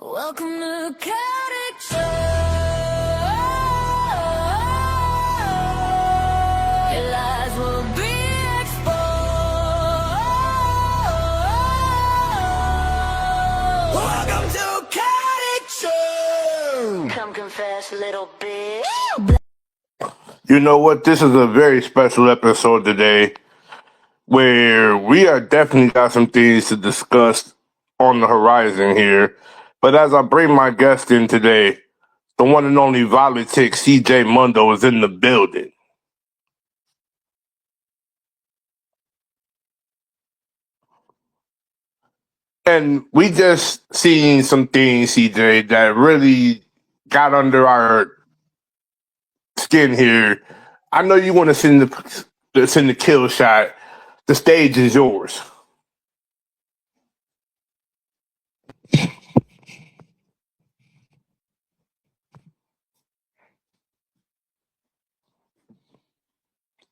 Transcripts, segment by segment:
Welcome to Khaotic Show. Your lies will be exposed. Welcome to Khaotic Show. Come confess, little bitch. You know what? This is a very special episode today where we are definitely got some things to discuss on the horizon here. But as I bring my guest in today, the one and only Khaotic CJ Mundo is in the building. And we just seen some things, CJ, that really got under our skin here. I know you want to send the kill shot. The stage is yours.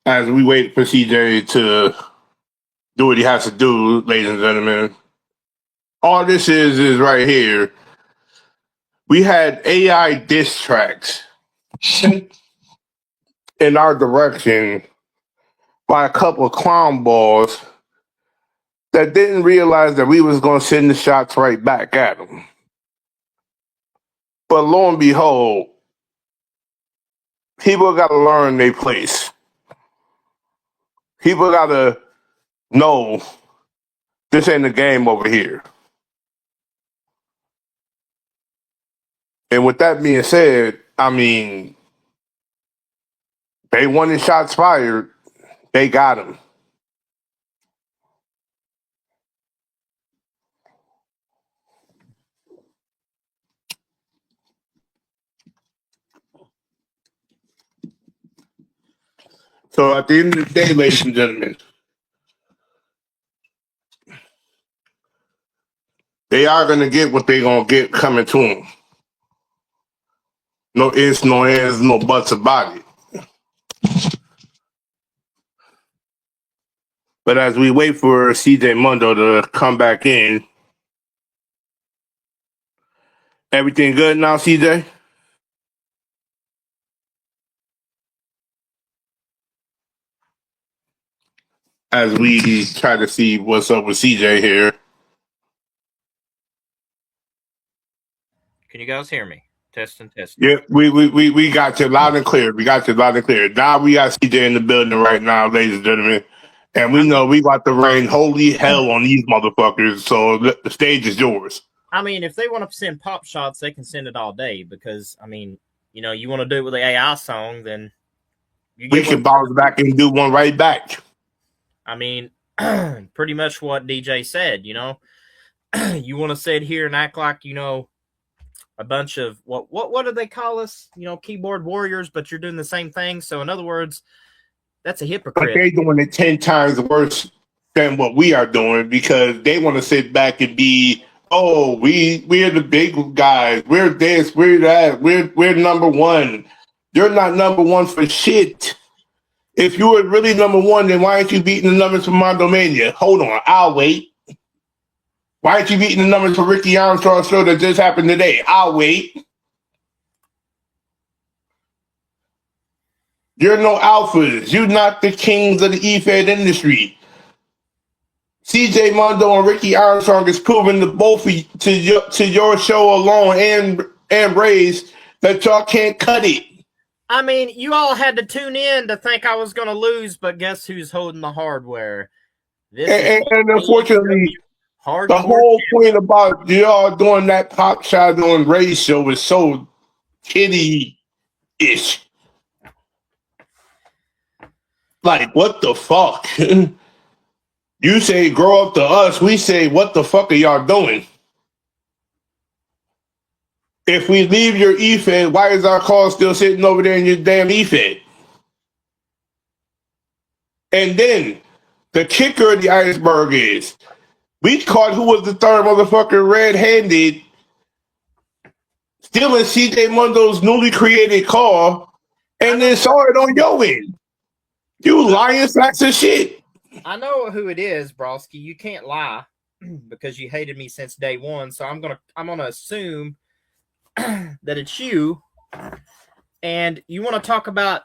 As we wait for CJ to do what he has to do, ladies and gentlemen, all this is right here. We had AI diss tracks sent in our direction by a couple of clown balls that didn't realize that we was going to send the shots right back at them. But lo and behold, people got to learn their place. People got to know this ain't a game over here. And with that being said, I mean, they wanted shots fired. They got him. So at the end of the day, ladies and gentlemen, they are going to get what they're going to get coming to them. No ifs, no ands, no buts about it. But as we wait for CJ Mundo to come back in, everything good now, CJ? As we try to see what's up with CJ here. Can you guys hear me? Testing. Yeah, we got you loud and clear. We got you loud and clear. Now we got CJ in the building right now, ladies and gentlemen. And we know we about to rain holy hell on these motherfuckers. So the stage is yours. I mean, if they want to send pop shots, they can send it all day because, I mean, you want to do it with the AI song, then we can bounce back and do one right back. I mean, pretty much what DJ said, you want to sit here and act like, a bunch of what do they call us? Keyboard warriors, but you're doing the same thing. So in other words, that's a hypocrite. But they're doing it 10 times worse than what we are doing because they want to sit back and be, oh, we're the big guys. We're this, we're that, we're number one. You're not number one for shit. If you were really number one, then why aren't you beating the numbers for Mondomania? Hold on, I'll wait. Why aren't you beating the numbers for Ricky Armstrong's show that just happened today? I'll wait. You're no alphas. You're not the kings of the E-Fed industry. CJ Mundo and Ricky Armstrong is proving to both of you, to your show alone and Ray's that y'all can't cut it. I mean, you all had to tune in to think I was going to lose, but guess who's holding the hardware? And unfortunately, the whole point about y'all doing that pop shot on Ray's show was so kiddie-ish. Like, what the fuck? You say grow up to us, we say, what the fuck are y'all doing? If we leave your E-Fed, why is our call still sitting over there in your damn E-Fed? And then the kicker of the iceberg is we caught who was the third motherfucker red-handed stealing CJ Mundo's newly created call and then saw it on your end. You lying sacks of shit. I know who it is, Broski. You can't lie. because you hated me since day one. So I'm gonna assume that it's you. And you want to talk about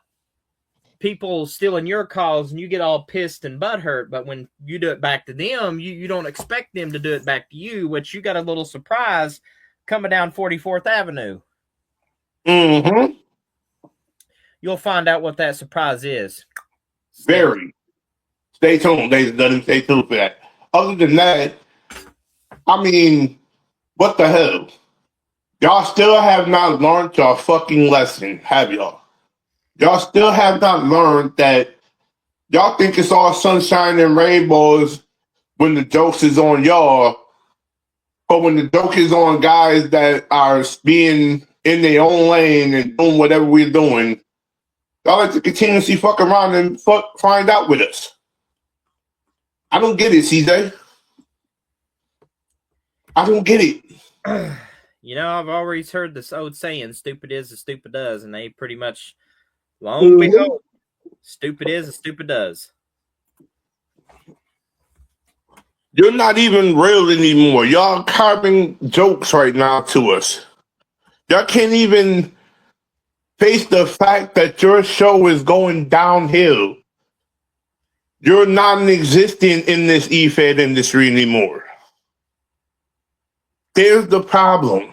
people stealing your calls and you get all pissed and butthurt, but when you do it back to them, you don't expect them to do it back to you, which you got a little surprise coming down 44th Avenue. Mm-hmm. You'll find out what that surprise is. Very. Stay tuned, ladies and gentlemen. Stay tuned for that. Other than that, I mean, what the hell? Y'all still have not learned your fucking lesson, have y'all? Y'all still have not learned that y'all think it's all sunshine and rainbows when the jokes is on y'all, but when the joke is on guys that are being in their own lane and doing whatever we're doing, y'all like to continuously fuck around and find out with us. I don't get it, CJ. I don't get it. You know, I've always heard this old saying, stupid is as stupid does, and they pretty much, lo and behold, stupid is as stupid does. You're not even real anymore. Y'all carving jokes right now to us. Y'all can't even face the fact that your show is going downhill. You're non-existent in this E-Fed industry anymore. There's the problem.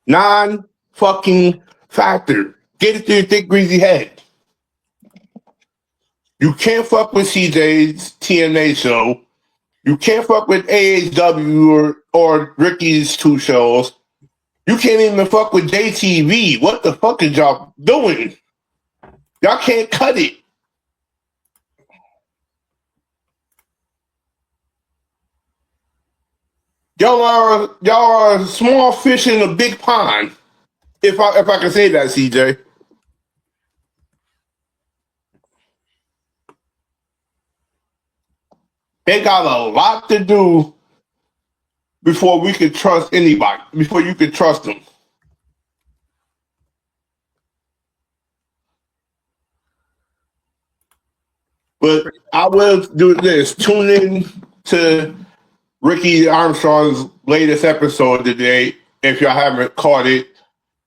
Non-fucking factor. Get it through your thick, greasy head. You can't fuck with CJ's TNA show. You can't fuck with AHW or Ricky's two shows. You can't even fuck with JTV. What the fuck is y'all doing? Y'all can't cut it. Y'all are a small fish in a big pond. If I can say that, CJ. They got a lot to do before we could trust anybody. Before you could trust them. But I will do this. Tune in to Ricky Armstrong's latest episode today. If y'all haven't caught it,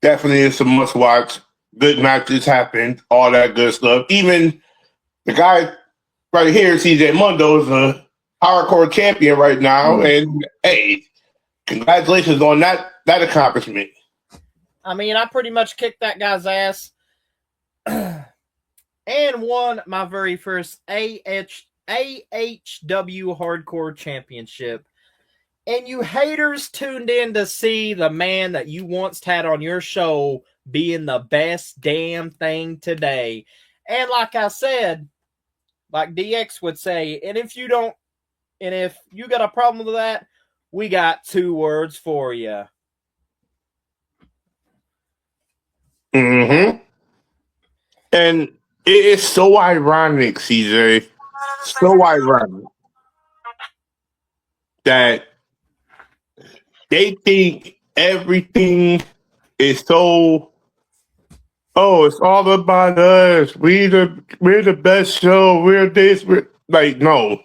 definitely it's a must watch. Good matches happened, all that good stuff. Even the guy right here, CJ Mundo, is a hardcore champion right now. And hey, congratulations on that accomplishment. I mean, I pretty much kicked that guy's ass and won my very first AHW Hardcore Championship. And you haters tuned in to see the man that you once had on your show being the best damn thing today. And like I said, like DX would say, and if you got a problem with that, we got 2 words for you. Mm-hmm. And it is so ironic, CJ. So ironic that they think everything is so. Oh, it's all about us. We're the best show. We're this. We're like, no,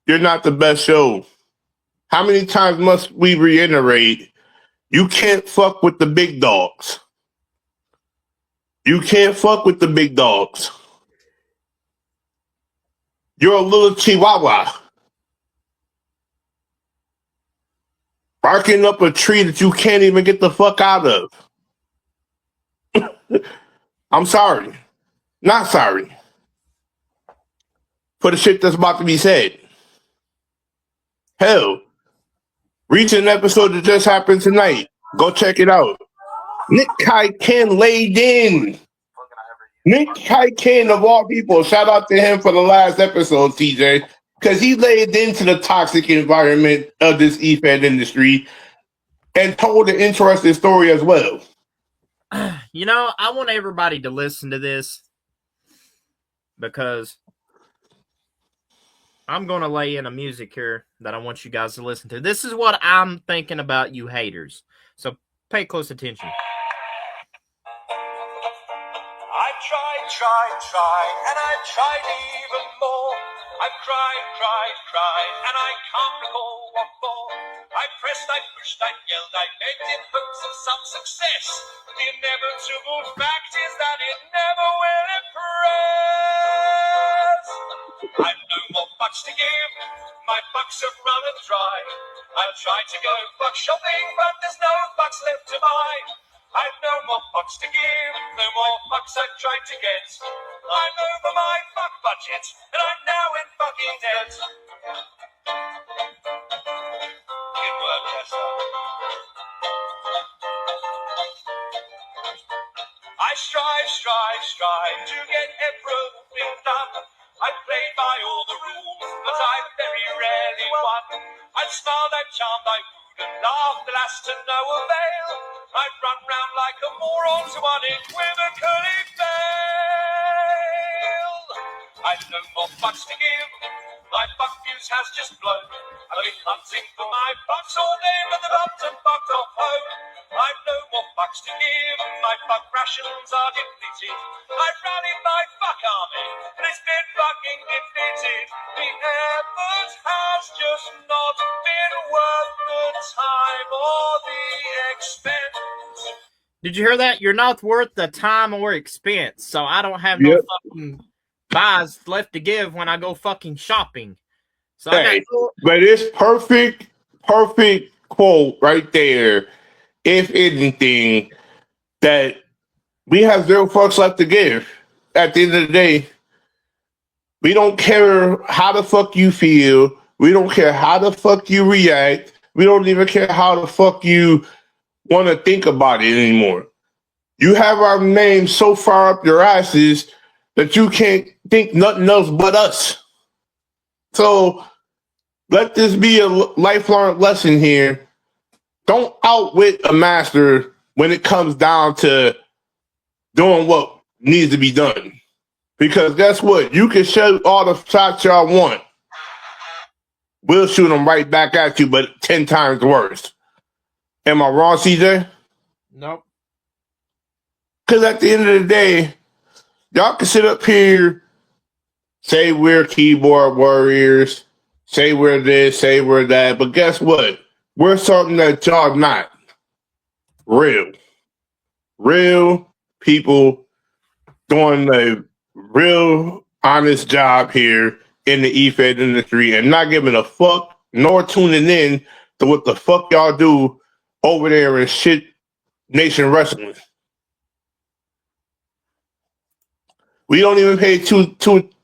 you're not the best show. How many times must we reiterate? You can't fuck with the big dogs. You can't fuck with the big dogs. You're a little chihuahua barking up a tree that you can't even get the fuck out of. I'm sorry. Not sorry. For the shit that's about to be said. Hell, recent episode that just happened tonight. Go check it out. Nick Ken laid in. Nick Ken, of all people, shout out to him for the last episode, TJ, because he laid into the toxic environment of this E-Fed industry and told an interesting story as well. You know, I want everybody to listen to this because I'm going to lay in a music here that I want you guys to listen to. This is what I'm thinking about you haters. So pay close attention. I tried, and I tried even more. I've cried, and I can't recall what for. I pressed, I pushed, I yelled, I begged in hopes of some success. The inevitable fact is that it never will impress. I've no more bucks to give, my bucks are running dry. I've tried to go buck shopping, but there's no bucks left to buy. I've no more bucks to give, no more bucks I've tried to get. I'm over my buck budget, and I'm now in fucking debt. Good work, Chester. I strive to get everything done. I've played by all the rules, but I've very rarely won. I've smiled, I've charmed, I've wooed and laughed, alas to no avail. I've run round like a moron to unequivocally fail. I've no more bucks to give, my buck fuse has just blown. I've been hunting for my bucks all day, but the bottom bucked off home. I've no more bucks to give, my buck rations are depleted. I've rallied my buck army, and it's been fucking defeated. The effort has just not been worth the time or the expense. Did you hear that? You're not worth the time or expense, so I don't have no fucking buys left to give when I go fucking shopping. So Hey, but it's perfect quote right there. If anything, that we have zero fucks left to give. At the end of the day, we don't care how the fuck you feel. We don't care how the fuck you react. We don't even care how the fuck you want to think about it anymore. You have our name so far up your asses that you can't think nothing else but us. So let this be a lifelong lesson here. Don't outwit a master when it comes down to doing what needs to be done. Because guess what? You can shoot all the shots y'all want. We'll shoot them right back at you, but 10 times worse. Am I wrong, CJ? Nope. Because at the end of the day, y'all can sit up here, say we're keyboard warriors, say we're this, say we're that, but guess what? We're something that y'all not. Real people doing a real honest job here in the E-Fed industry and not giving a fuck nor tuning in to what the fuck y'all do over there in shit Nation Wrestling. We don't even pay two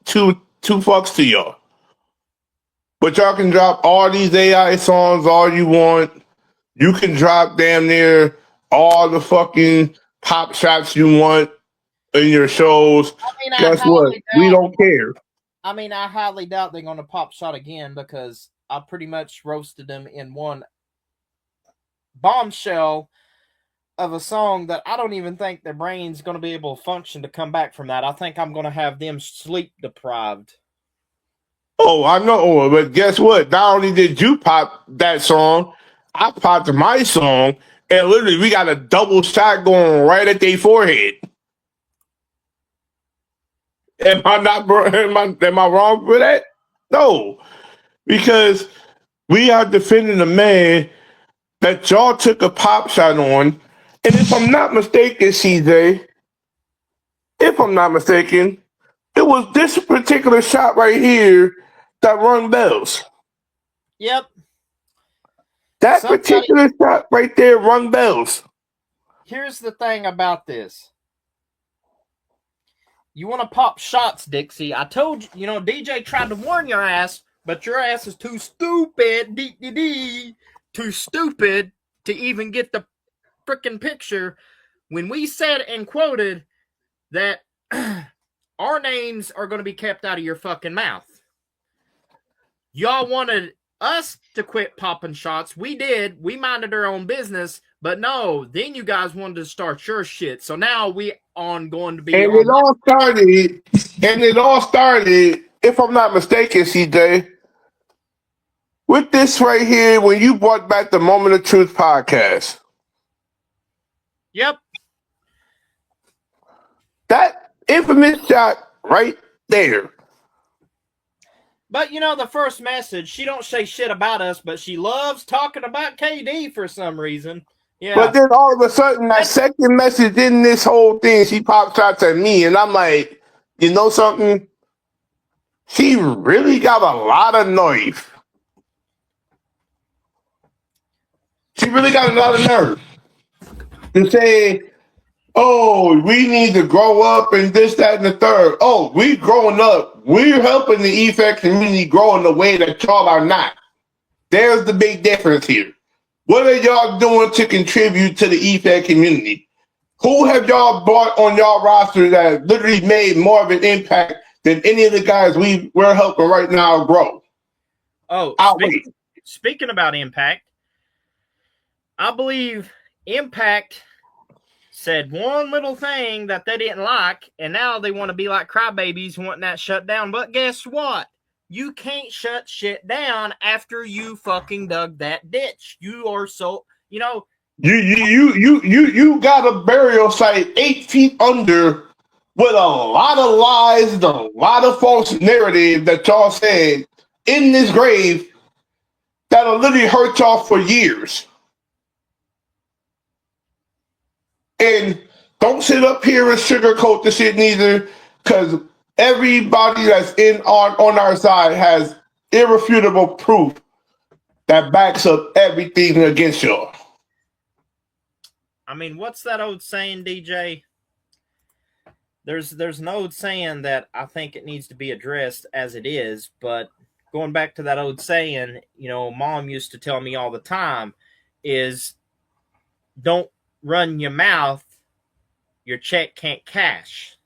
fucks to y'all. But y'all can drop all these AI songs all you want. You can drop damn near all the fucking pop shots you want in your shows. Guess what? We don't care. I mean, I highly doubt they're going to pop shot again because I pretty much roasted them in one bombshell of a song that I don't even think their brain's going to be able to function to come back from that. I think I'm going to have them sleep deprived. Oh, I know, but guess what? Not only did you pop that song, I popped my song, and literally we got a double shot going right at their forehead. Am I wrong for that? No, because we are defending a man that y'all took a pop shot on, and if I'm not mistaken, CJ, it was this particular shot right here that rung bells. Yep. That particular shot right there rung bells. Here's the thing about this. You want to pop shots, Dixie. I told you, DJ tried to warn your ass, but your ass is too stupid, too stupid to even get the freaking picture when we said and quoted that our names are going to be kept out of your fucking mouth. Y'all wanted us to quit popping shots. We did. We minded our own business. But no, then you guys wanted to start your shit. So now we on going to be. And it all started, if I'm not mistaken, CJ, with this right here when you brought back the Moment of Truth podcast. Yep. That infamous shot right there. But the first message, she don't say shit about us, but she loves talking about KD for some reason. Yeah. But then all of a sudden, that second message in this whole thing, she pops out to me, and I'm like, you know something? She really got a lot of nerve. She really got a lot of nerve to say, oh, we need to grow up and this, that, and the third. Oh, we growing up. We're helping the effect community grow in the way that y'all are not. There's the big difference here. What are y'all doing to contribute to the effect community? Who have y'all brought on y'all roster that literally made more of an impact than any of the guys we're helping right now grow? Oh, speaking about impact, I believe Impact said one little thing that they didn't like, and now they want to be like crybabies wanting that shut down. But guess what? You can't shut shit down after you fucking dug that ditch. You are so, You got a burial site 8 feet under with a lot of lies and a lot of false narrative that y'all said in this grave that'll literally hurt y'all for years. And don't sit up here and sugarcoat the shit neither, because everybody that's on our side has irrefutable proof that backs up everything against y'all. I mean, what's that old saying, DJ? There's an old saying that I think it needs to be addressed as it is, but going back to that old saying, Mom used to tell me all the time is don't run your mouth, your check can't cash.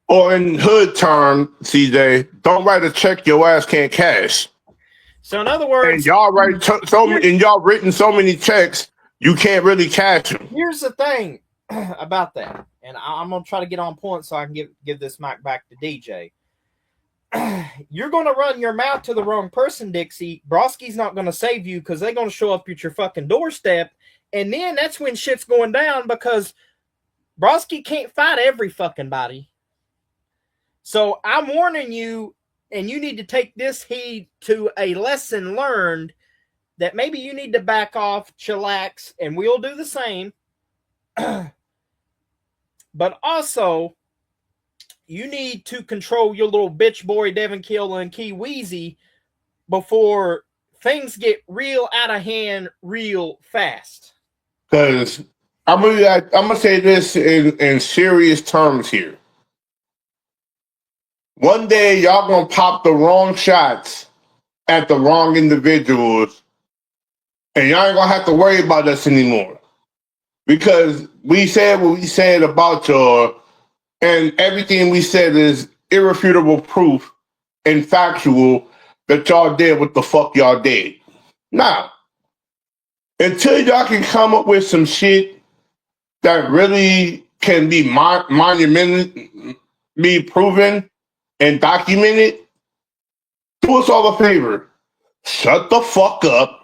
Or in hood term, CJ, don't write a check your ass can't cash. So in other words, and y'all y'all written so many checks, you can't really cash them. Here's the thing about that, and I'm gonna try to get on point so I can give this mic back to DJ. You're gonna run your mouth to the wrong person, Dixie. Broski's not gonna save you because they're gonna show up at your fucking doorstep, and then that's when shit's going down because Broski can't fight every fucking body. So I'm warning you, and you need to take this heed to a lesson learned that maybe you need to back off, chillax, and we'll do the same. But also, you need to control your little bitch boy Devin Kill and Key Weezy before things get real out of hand real fast. Because I'm gonna say this in serious terms here. One day y'all gonna pop the wrong shots at the wrong individuals, and y'all ain't gonna have to worry about us anymore. Because we said what we said about y'all, and everything we said is irrefutable proof and factual that y'all did what the fuck y'all did. Now, until y'all can come up with some shit that really can be monumentally proven and documented, do us all a favor. Shut the fuck up.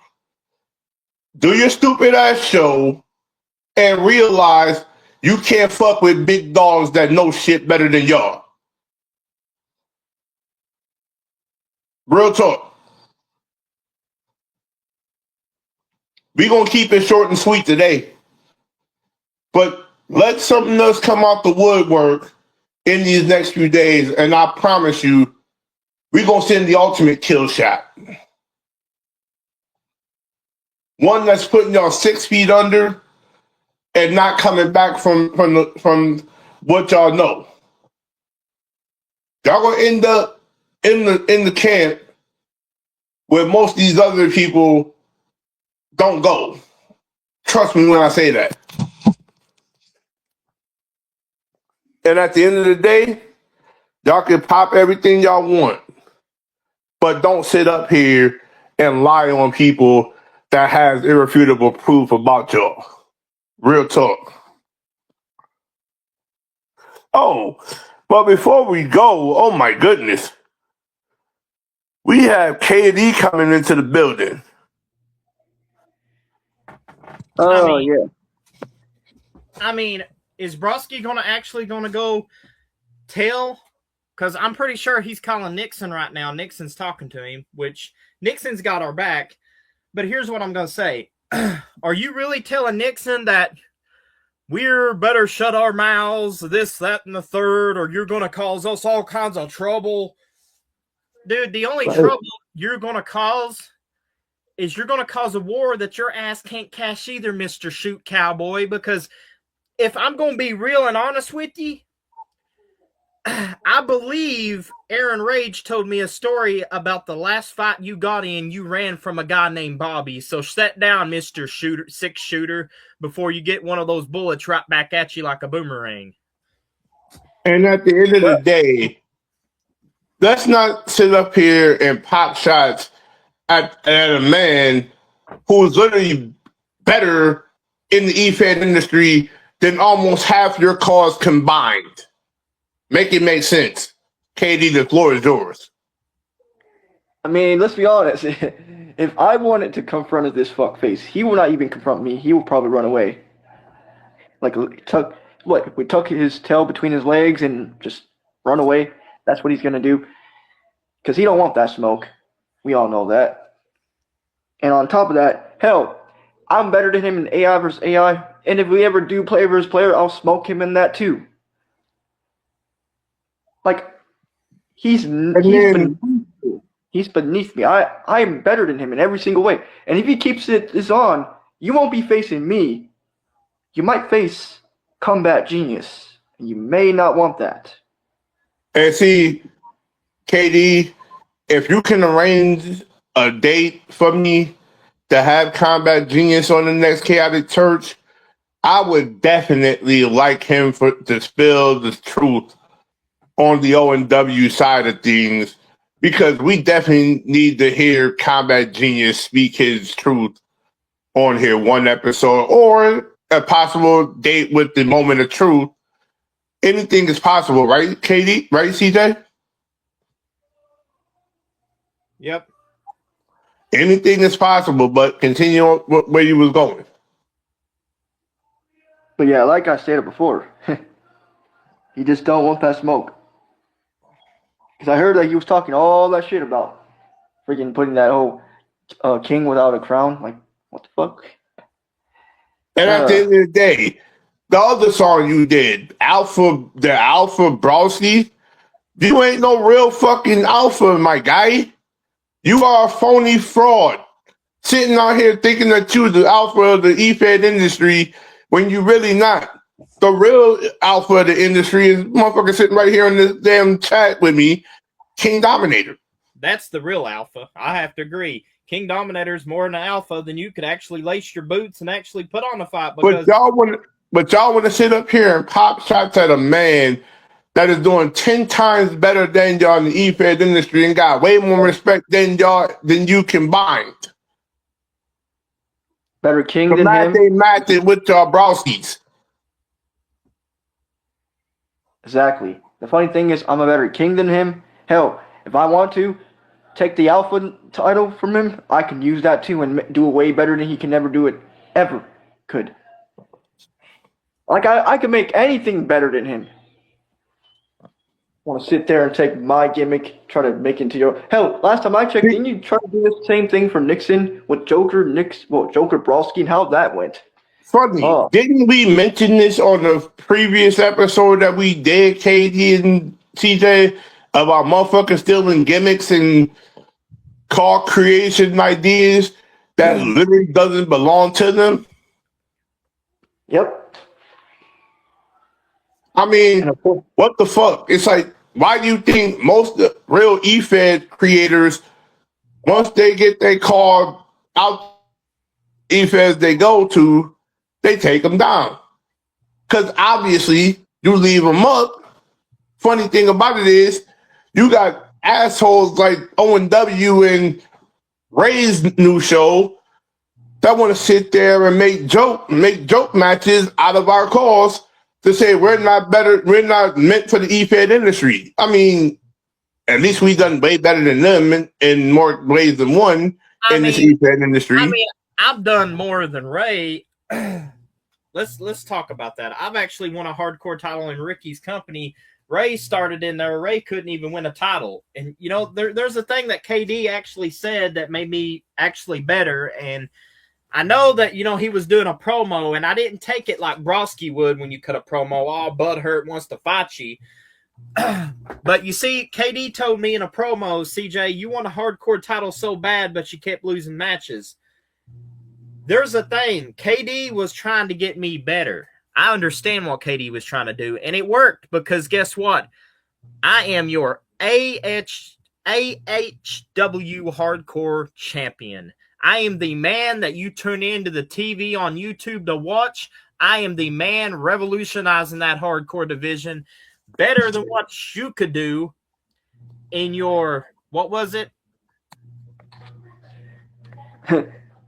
Do your stupid ass show and realize you can't fuck with big dogs that know shit better than y'all. Real talk. We gonna keep it short and sweet today. But let something else come out the woodwork in these next few days, and I promise you, we gonna send the ultimate kill shot. One that's putting y'all 6 feet under and not coming back from what y'all know. Y'all gonna end up in the camp where most of these other people don't go. Trust me when I say that. And at the end of the day, y'all can pop everything y'all want, but don't sit up here and lie on people that has irrefutable proof about y'all. Real talk. Oh, but before we go, oh my goodness, we have KD coming into the building. Oh, yeah. I mean, is Broski actually gonna go tell because I'm pretty sure he's calling Nixon right now. Nixon's talking to him, which Nixon's got our back. But here's what I'm going to say. Are you really telling Nixon that we're better shut our mouths, this, that, and the third, or you're going to cause us all kinds of trouble? Dude, the only trouble you're going to cause is you're going to cause a war that your ass can't cash either, Mr. Shoot Cowboy, because if I'm going to be real and honest with you, I believe Aaron Rage told me a story about the last fight you got in, you ran from a guy named Bobby. So sit down, Mr. Shooter, 6-shooter, before you get one of those bullets right back at you like a boomerang. And at the end of the day, let's not sit up here and pop shots at a man who's literally better in the EFED industry than almost half your cause combined. Make it make sense. KD, the floor is yours. I mean, let's be honest. If I wanted to confront this fuckface, he will not even confront me. He will probably run away. Like, we tuck his tail between his legs and just run away. That's what he's going to do. Because he don't want that smoke. We all know that. And on top of that, hell, I'm better than him in AI versus AI. And if we ever do player versus player, I'll smoke him in that too. Like, he's beneath me. I am better than him in every single way. And if he keeps this on, you won't be facing me. You might face Combat Genius. You may not want that. And see, KD, if you can arrange a date for me to have Combat Genius on the next Chaotic Church, I would definitely like him to spill the truth on the O&W side of things, because we definitely need to hear Combat Genius speak his truth on here one episode, or a possible date with the Moment of Truth. Anything is possible, right, KD? Right, CJ? Yep. Anything is possible, but continue on where you was going. But yeah, like I stated before, he just don't want that smoke. Because I heard that he was talking all that shit about freaking putting that whole king without a crown. Like, what the fuck? And at the end of the day, the other song you did, the Alpha Browski, you ain't no real fucking alpha, my guy. You are a phony fraud. Sitting out here thinking that you're the alpha of the EFED industry when you really not. The real alpha of the industry is motherfucker sitting right here in this damn chat with me, King Dominator. That's the real alpha. I have to agree. King Dominator is more an alpha than you could actually lace your boots and actually put on a fight. Because But y'all want to sit up here and pop shots at a man that is doing 10 times better than y'all in the EFED industry and got way more respect than you combined. Better king than him. They matched it with y'all browskis. Exactly. The funny thing is, I'm a better king than him. Hell, if I want to take the alpha title from him, I can use that too and do it way better than he can never do it ever could. Like, I can make anything better than him. Want to sit there and take my gimmick, try to make it into your... Hell, last time I checked, didn't you try to do the same thing for Nixon with Joker Browski, and how that went? Funny, didn't we mention this on the previous episode that we did, KD and CJ, about motherfuckers stealing gimmicks and call creation ideas that literally doesn't belong to them? Yep. I mean, what the fuck? It's like, why do you think most real EFED creators, once they get their call out EFEDs they go to, they take them down? Because obviously, you leave them up. Funny thing about it is, you got assholes like O&W and Ray's new show that want to sit there and make joke matches out of our calls to say we're not meant for the EFED industry. I mean, at least we've done way better than them in more ways than one this EFED industry. I mean, I've done more than Ray. Let's talk about that. I've actually won a hardcore title in Ricky's company. Ray started in there. Ray couldn't even win a title. And, you know, there's a thing that KD actually said that made me actually better. And I know that, you know, he was doing a promo, and I didn't take it like Broski would when you cut a promo, all butthurt wants to fight you. But you see, KD told me in a promo, CJ, you want a hardcore title so bad, but you kept losing matches. There's a thing. KD was trying to get me better. I understand what KD was trying to do, and it worked because guess what? I am your AHW hardcore champion. I am the man that you turn into the TV on YouTube to watch. I am the man revolutionizing that hardcore division better than what you could do in your, what was it?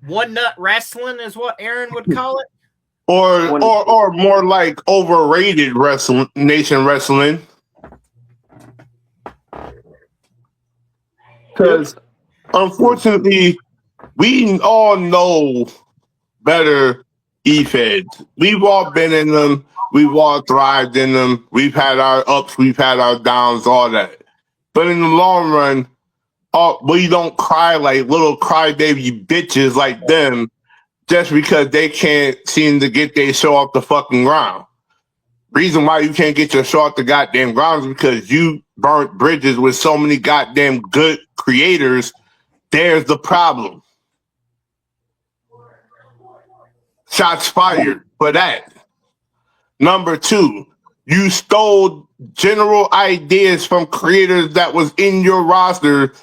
One nut wrestling is what Aaron would call it. Or more like overrated wrestling, nation wrestling. Because unfortunately, we all know better E-Feds. We've all been in them. We've all thrived in them. We've had our ups. We've had our downs, all that. But in the long run, we don't cry like little crybaby bitches like them just because they can't seem to get their show off the fucking ground. Reason why you can't get your show off the goddamn ground is because you burnt bridges with so many goddamn good creators. There's the problem. Shots fired for that. Number two, you stole general ideas from creators that was in your roster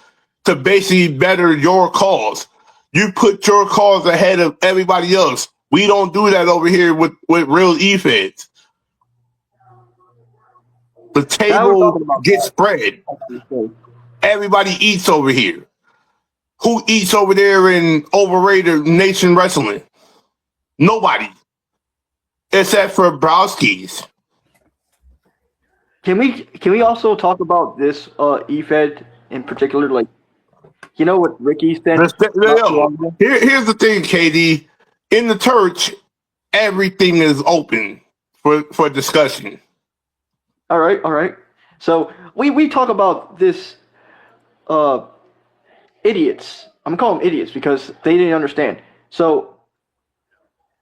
to basically better your cause. You put your cause ahead of everybody else. We don't do that over here with real E-Feds. The table gets spread. Everybody eats over here. Who eats over there in overrated nation wrestling? Nobody. Except for Browskis. Can we also talk about this E-Fed in particular? Like, you know what Ricky said? Here's the thing, KD. In the church, everything is open for discussion. All right. So we talk about this idiots. I'm gonna call them idiots because they didn't understand. So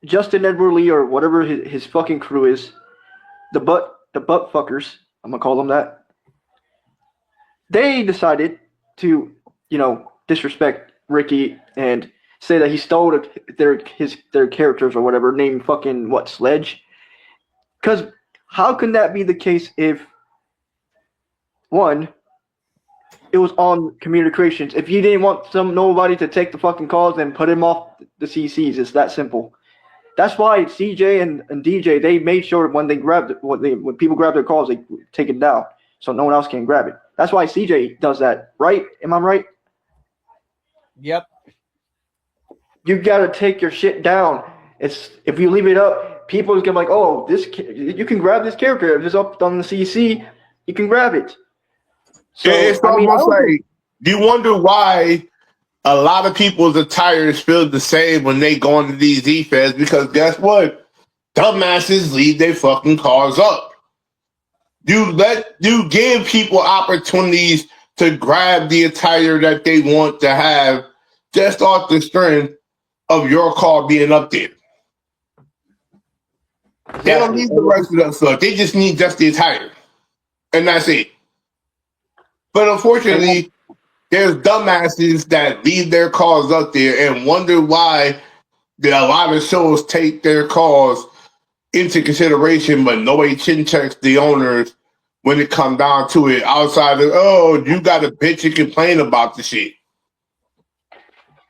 Justin Edward Lee or whatever his fucking crew is, the butt fuckers, I'm gonna call them that. They decided to, you know, disrespect Ricky and say that he stole their characters or whatever, named fucking what, Sledge? Because how can that be the case if, one, it was on communications? If you didn't want nobody to take the fucking calls, then put him off the CCs. It's that simple. That's why CJ and DJ, they made sure when they grabbed it, when people grab their calls, they take it down so no one else can grab it. That's why CJ does that, right? Am I right? Yep. You gotta take your shit down. If you leave it up, people is gonna be like, oh, you can grab this character. If it's up on the CC, you can grab it. So it's almost like, do you wonder why a lot of people's attires feel the same when they go into these E-Feds? Because guess what? Dumbasses leave their fucking cars up. You give people opportunities to grab the attire that they want to have just off the strength of your car being up there. They don't need the rest of that stuff. They just need just the attire. And that's it. But unfortunately, there's dumbasses that leave their cars up there and wonder why a lot of shows take their cars into consideration, but nobody chin checks the owners when it comes down to it. Outside of, oh, you got a bitch and complain about the shit.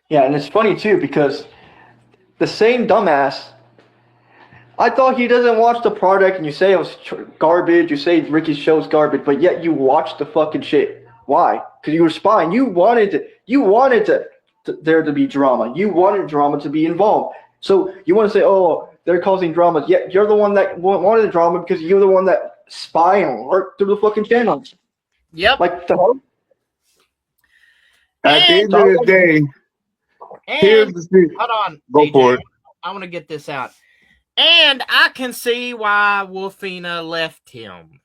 Yeah, and it's funny too because the same dumbass, I thought he doesn't watch the product, and you say it was garbage, you say Ricky's show's garbage, but yet you watch the fucking shit. Why? Because you were spying. You wanted there to be drama. You wanted drama to be involved. So you want to say, oh, they're causing drama. Yet you're the one that wanted the drama because you're the one that spy and lurk through the fucking channels. Yep. Like the hell? At the end of the day, here's the thing. Hold on. Go DJ, for it. I want to get this out. And I can see why Wolfina left him.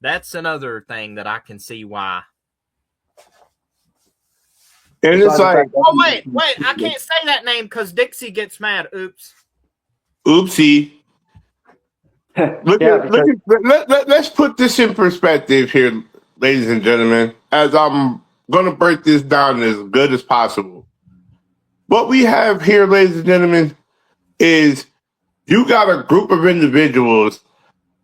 That's another thing that I can see why. And it's like, oh wait, I can't say that name because Dixie gets mad. Oops. Oopsie. Let's put this in perspective here, ladies and gentlemen, as I'm going to break this down as good as possible. What we have here, ladies and gentlemen, is you got a group of individuals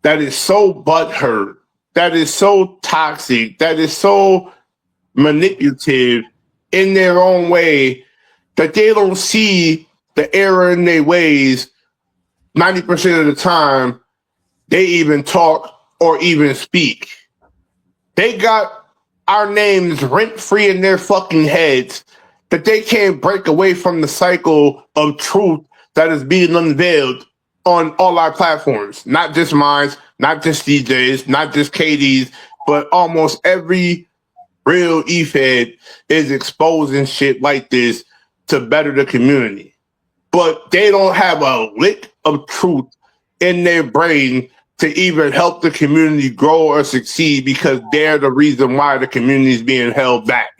that is so butthurt, that is so toxic, that is so manipulative in their own way that they don't see the error in their ways 90% of the time they even talk or even speak. They got our names rent-free in their fucking heads that they can't break away from the cycle of truth that is being unveiled on all our platforms. Not just mine, not just DJs, not just KD's, but almost every real E-Fed is exposing shit like this to better the community. But they don't have a lick of truth in their brain to even help the community grow or succeed because they're the reason why the community is being held back.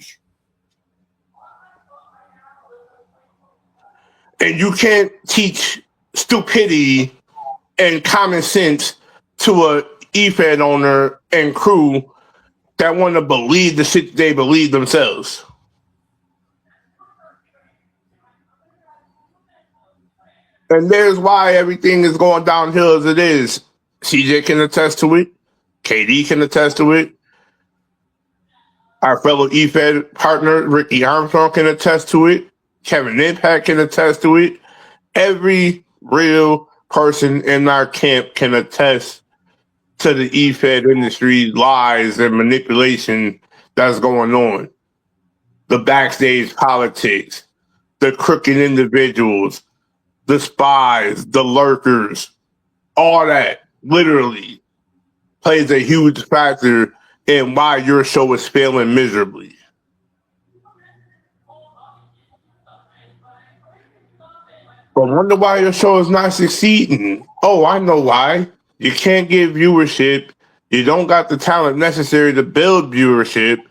And you can't teach stupidity and common sense to a E-Fed owner and crew that want to believe the shit they believe themselves. And there's why everything is going downhill as it is. CJ can attest to it. KD can attest to it. Our fellow E-Fed partner, Ricky Armstrong, can attest to it. Kevin Impact can attest to it. Every real person in our camp can attest to the E-Fed industry lies and manipulation that's going on. The backstage politics, the crooked individuals, the spies, the lurkers, all that literally plays a huge factor in why your show is failing miserably. But wonder why your show is not succeeding. Oh, I know why. You can't get viewership. You don't got the talent necessary to build viewership.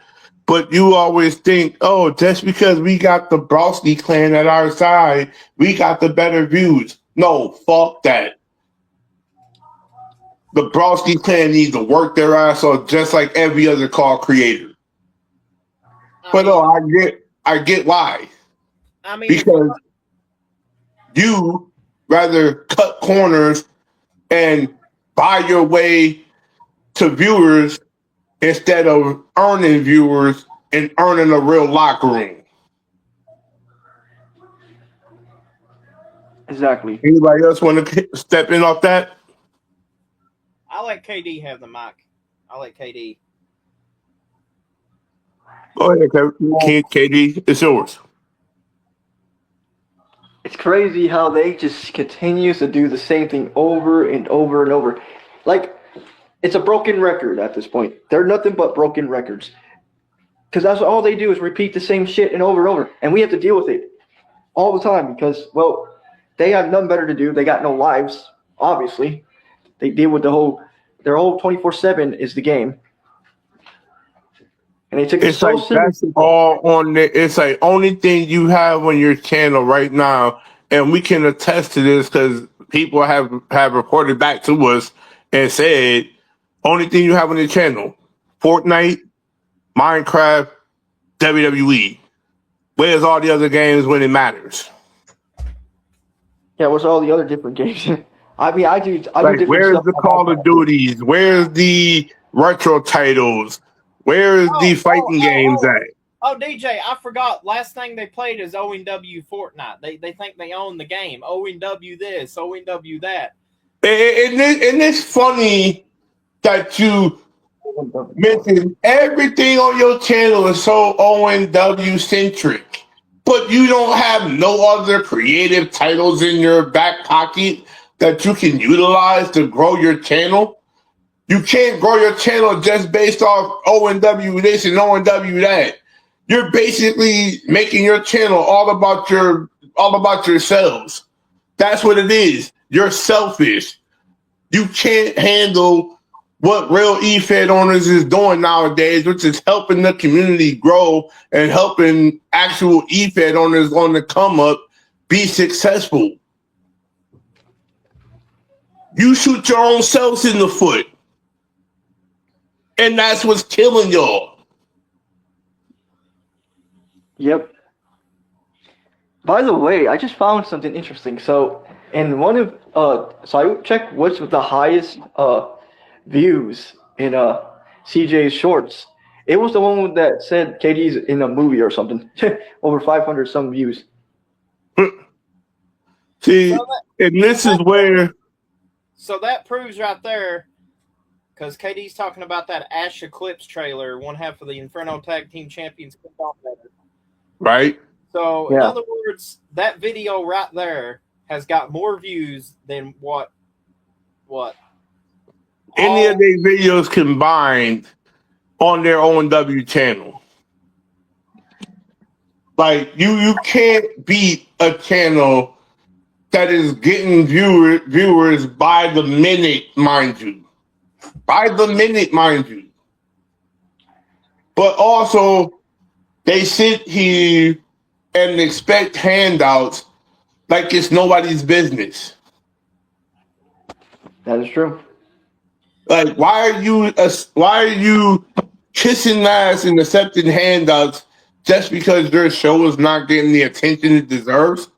But you always think, oh, just because we got the Browski clan at our side, we got the better views. No, fuck that. The Browski clan needs to work their ass off just like every other call creator. But no, I get why. I mean, because you rather cut corners and buy your way to viewers instead of earning viewers and earning a real locker room. Exactly. Anybody else want to step in off that? I'll let KD have the mic. I'll let KD. Go ahead, KD. It's yours. It's crazy how they just continue to do the same thing over and over and over. Like, it's a broken record at this point. They're nothing but broken records. Because that's all they do is repeat the same shit and over and over. And we have to deal with it all the time because, well, they have nothing better to do. They got no lives, obviously. They deal with their whole 24/7 is the game. And they took it so seriously. That's all on the, it's like only thing you have on your channel right now, and we can attest to this because people have reported back to us and said, only thing you have on your channel, Fortnite, Minecraft, WWE. Where's all the other games when it matters? Yeah, what's all the other different games? I mean, I do different where's stuff. The Call of Duties? Where's the retro titles? Where's the fighting games at? Oh, DJ, I forgot. Last thing they played is OW Fortnite. They think they own the game. OW this, OW that. And it's funny that you mentioned everything on your channel is so OW centric, but you don't have no other creative titles in your back pocket that you can utilize to grow your channel. You can't grow your channel just based off OW this and OW that. You're basically making your channel all about yourselves. That's what it is. You're selfish. You can't handle what real eFed owners is doing nowadays, which is helping the community grow and helping actual eFed owners on the come up be successful. You shoot your own selves in the foot. And that's what's killing y'all. Yep. By the way, I just found something interesting. So, in one of so I checked what's the highest views in CJ's shorts. It was the one that said KD's in a movie or something. Over 500 some views. See, and this is where. So that proves right there, because KD's talking about that Ash Eclipse trailer, one half of the Inferno Tag Team Champions. Right. So, in other words, that video right there has got more views than what any of their videos combined on their own W channel. Like you can't beat a channel that is getting viewers by the minute, mind you. By the minute, mind you. But also, they sit here and expect handouts like it's nobody's business. That is true. Like, why are you kissing ass and accepting handouts just because your show is not getting the attention it deserves?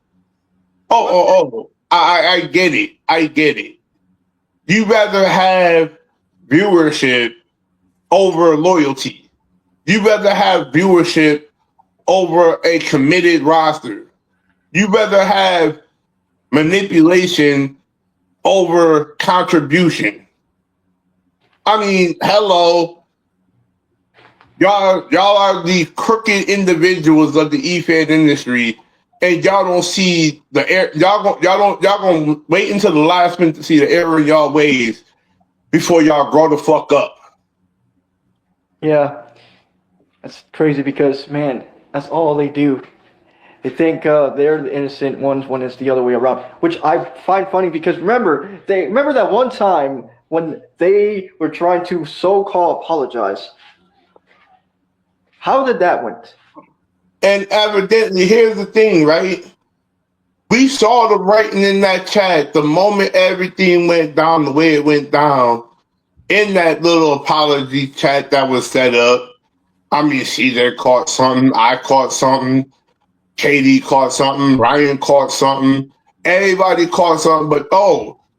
I get it. I get it. You rather have viewership over loyalty. You rather have viewership over a committed roster. You rather have manipulation over contribution. I mean, hello. Y'all are the crooked individuals of the eFed industry, and y'all don't see the air. Y'all gonna wait until the last minute to see the error in y'all ways before y'all grow the fuck up. Yeah, that's crazy because, man, that's all they do. They think they're the innocent ones when it's the other way around, which I find funny because remember that one time when they were trying to so-called apologize. How did that went? And evidently, here's the thing, right? We saw the writing in that chat the moment everything went down the way it went down in that little apology chat that was set up. I mean, CJ caught something, I caught something, KD caught something, Ryan caught something, everybody caught something, but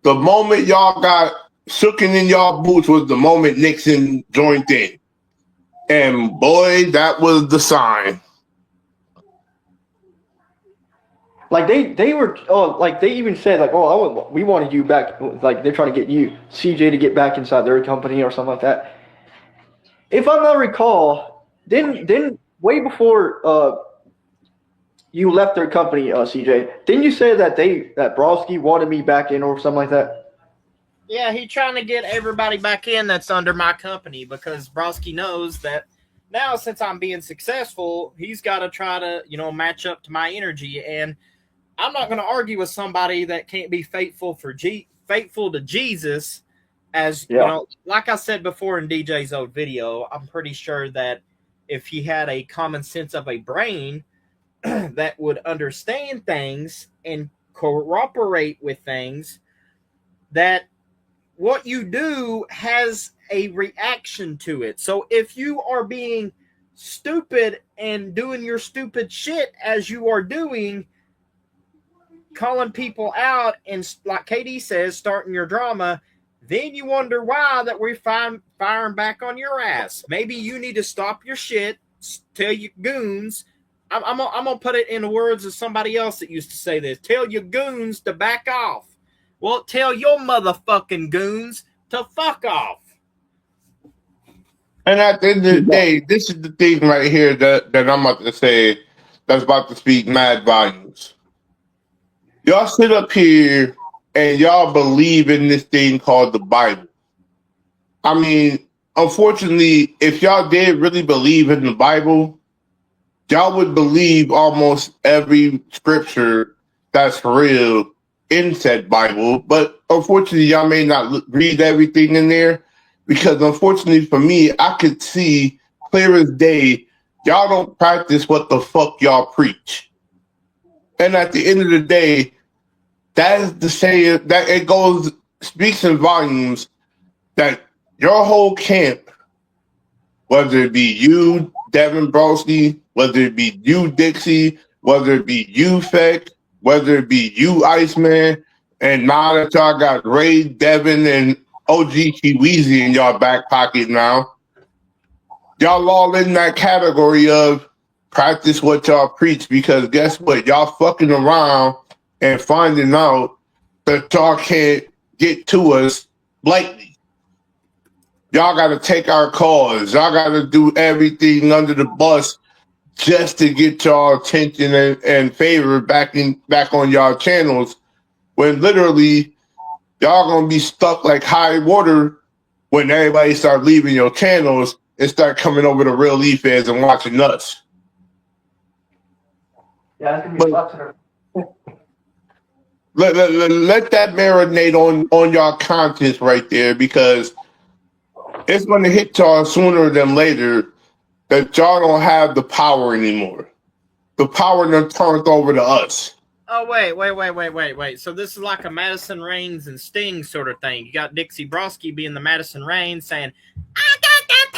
the moment y'all got shooken in y'all boots was the moment Nixon joined in. And boy, that was the sign. Like they were like they even said like we wanted you back, like they're trying to get you CJ to get back inside their company or something like that. If I'm not recall, then way before you left their company, CJ, didn't you say that Browski wanted me back in or something like that? Yeah, he's trying to get everybody back in that's under my company because Browski knows that now since I'm being successful, he's got to try to, match up to my energy. And I'm not going to argue with somebody that can't be faithful to Jesus. As like I said before in DJ's old video, I'm pretty sure that if he had a common sense of a brain that would understand things and cooperate with things, that what you do has a reaction to it. So if you are being stupid and doing your stupid shit as you are doing, calling people out and, like KD says, starting your drama, then you wonder why that we're firing back on your ass. Maybe you need to stop your shit, tell your goons. I'm gonna put it in the words of somebody else that used to say this. Tell your goons to back off. Well, tell your motherfucking goons to fuck off. And at the end of the day, this is the thing right here that I'm about to say that's about to speak mad volumes. Y'all sit up here and y'all believe in this thing called the Bible. I mean, unfortunately, if y'all did really believe in the Bible, y'all would believe almost every scripture that's real in said Bible. But unfortunately, y'all may not read everything in there. because unfortunately for me, I could see clear as day, y'all don't practice what the fuck y'all preach. And at the end of the day, that is the saying that it goes speaks in volumes that your whole camp, whether it be you, Devin Broski, whether it be you, Dixie, whether it be you, Feck, whether it be you, Iceman, and now that y'all got Ray, Devin, and OG Kiweezy in y'all back pocket now, y'all all in that category of practice what y'all preach, because guess what? Y'all fucking around and finding out that y'all can't get to us lightly. Y'all got to take our calls. Y'all got to do everything under the bus just to get y'all attention and favor back on y'all channels, when literally y'all gonna be stuck like high water when everybody start leaving your channels and start coming over to Real Leaf Heads and watching us. Yeah, it's gonna be lots of let that marinate on y'all conscience right there, because it's going to hit y'all sooner than later that y'all don't have the power anymore. The power done turned over to us. Oh, wait. So this is like a Madison Rains and Sting sort of thing. You got Dixie Broski being the Madison Rains saying, I got that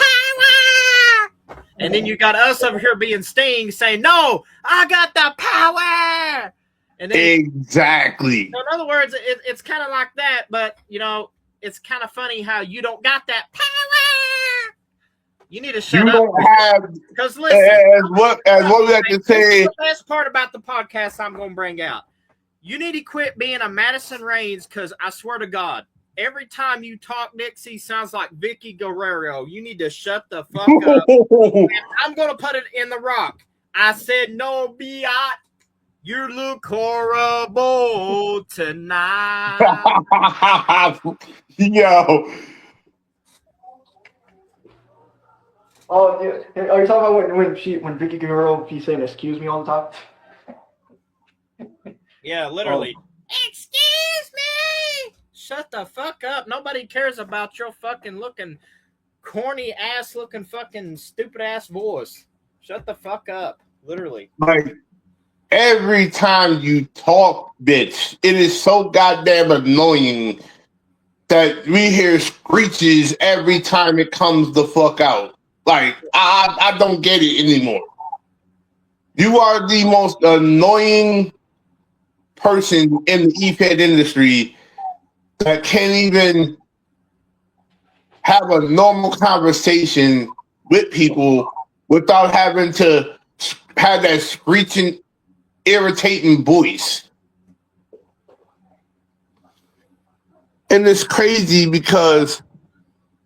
power! And then you got us over here being Sting saying, no, I got the power! And then, exactly. So in other words, it's kind of like that, but, you know, it's kind of funny how you don't got that power. You need to shut up. You don't have, because listen, as what we have to say. The best part about the podcast I'm going to bring out. You need to quit being a Madison Rains, because I swear to God, every time you talk, Dixie, sounds like Vicky Guerrero. You need to shut the fuck up. I'm going to put it in the rock. I said, no, Biat. You look horrible tonight. Yo. Oh, yeah. Are you talking about when Vicky Guerrero, she's saying excuse me all the time? Yeah, literally. Excuse me. Shut the fuck up. Nobody cares about your fucking looking corny ass looking fucking stupid ass voice. Shut the fuck up. Literally. Like, every time you talk, bitch, it is so goddamn annoying that we hear screeches every time it comes the fuck out. Like, I don't get it anymore. You are the most annoying person in the e-ped industry that can't even have a normal conversation with people without having to have that screeching, irritating voice. And it's crazy because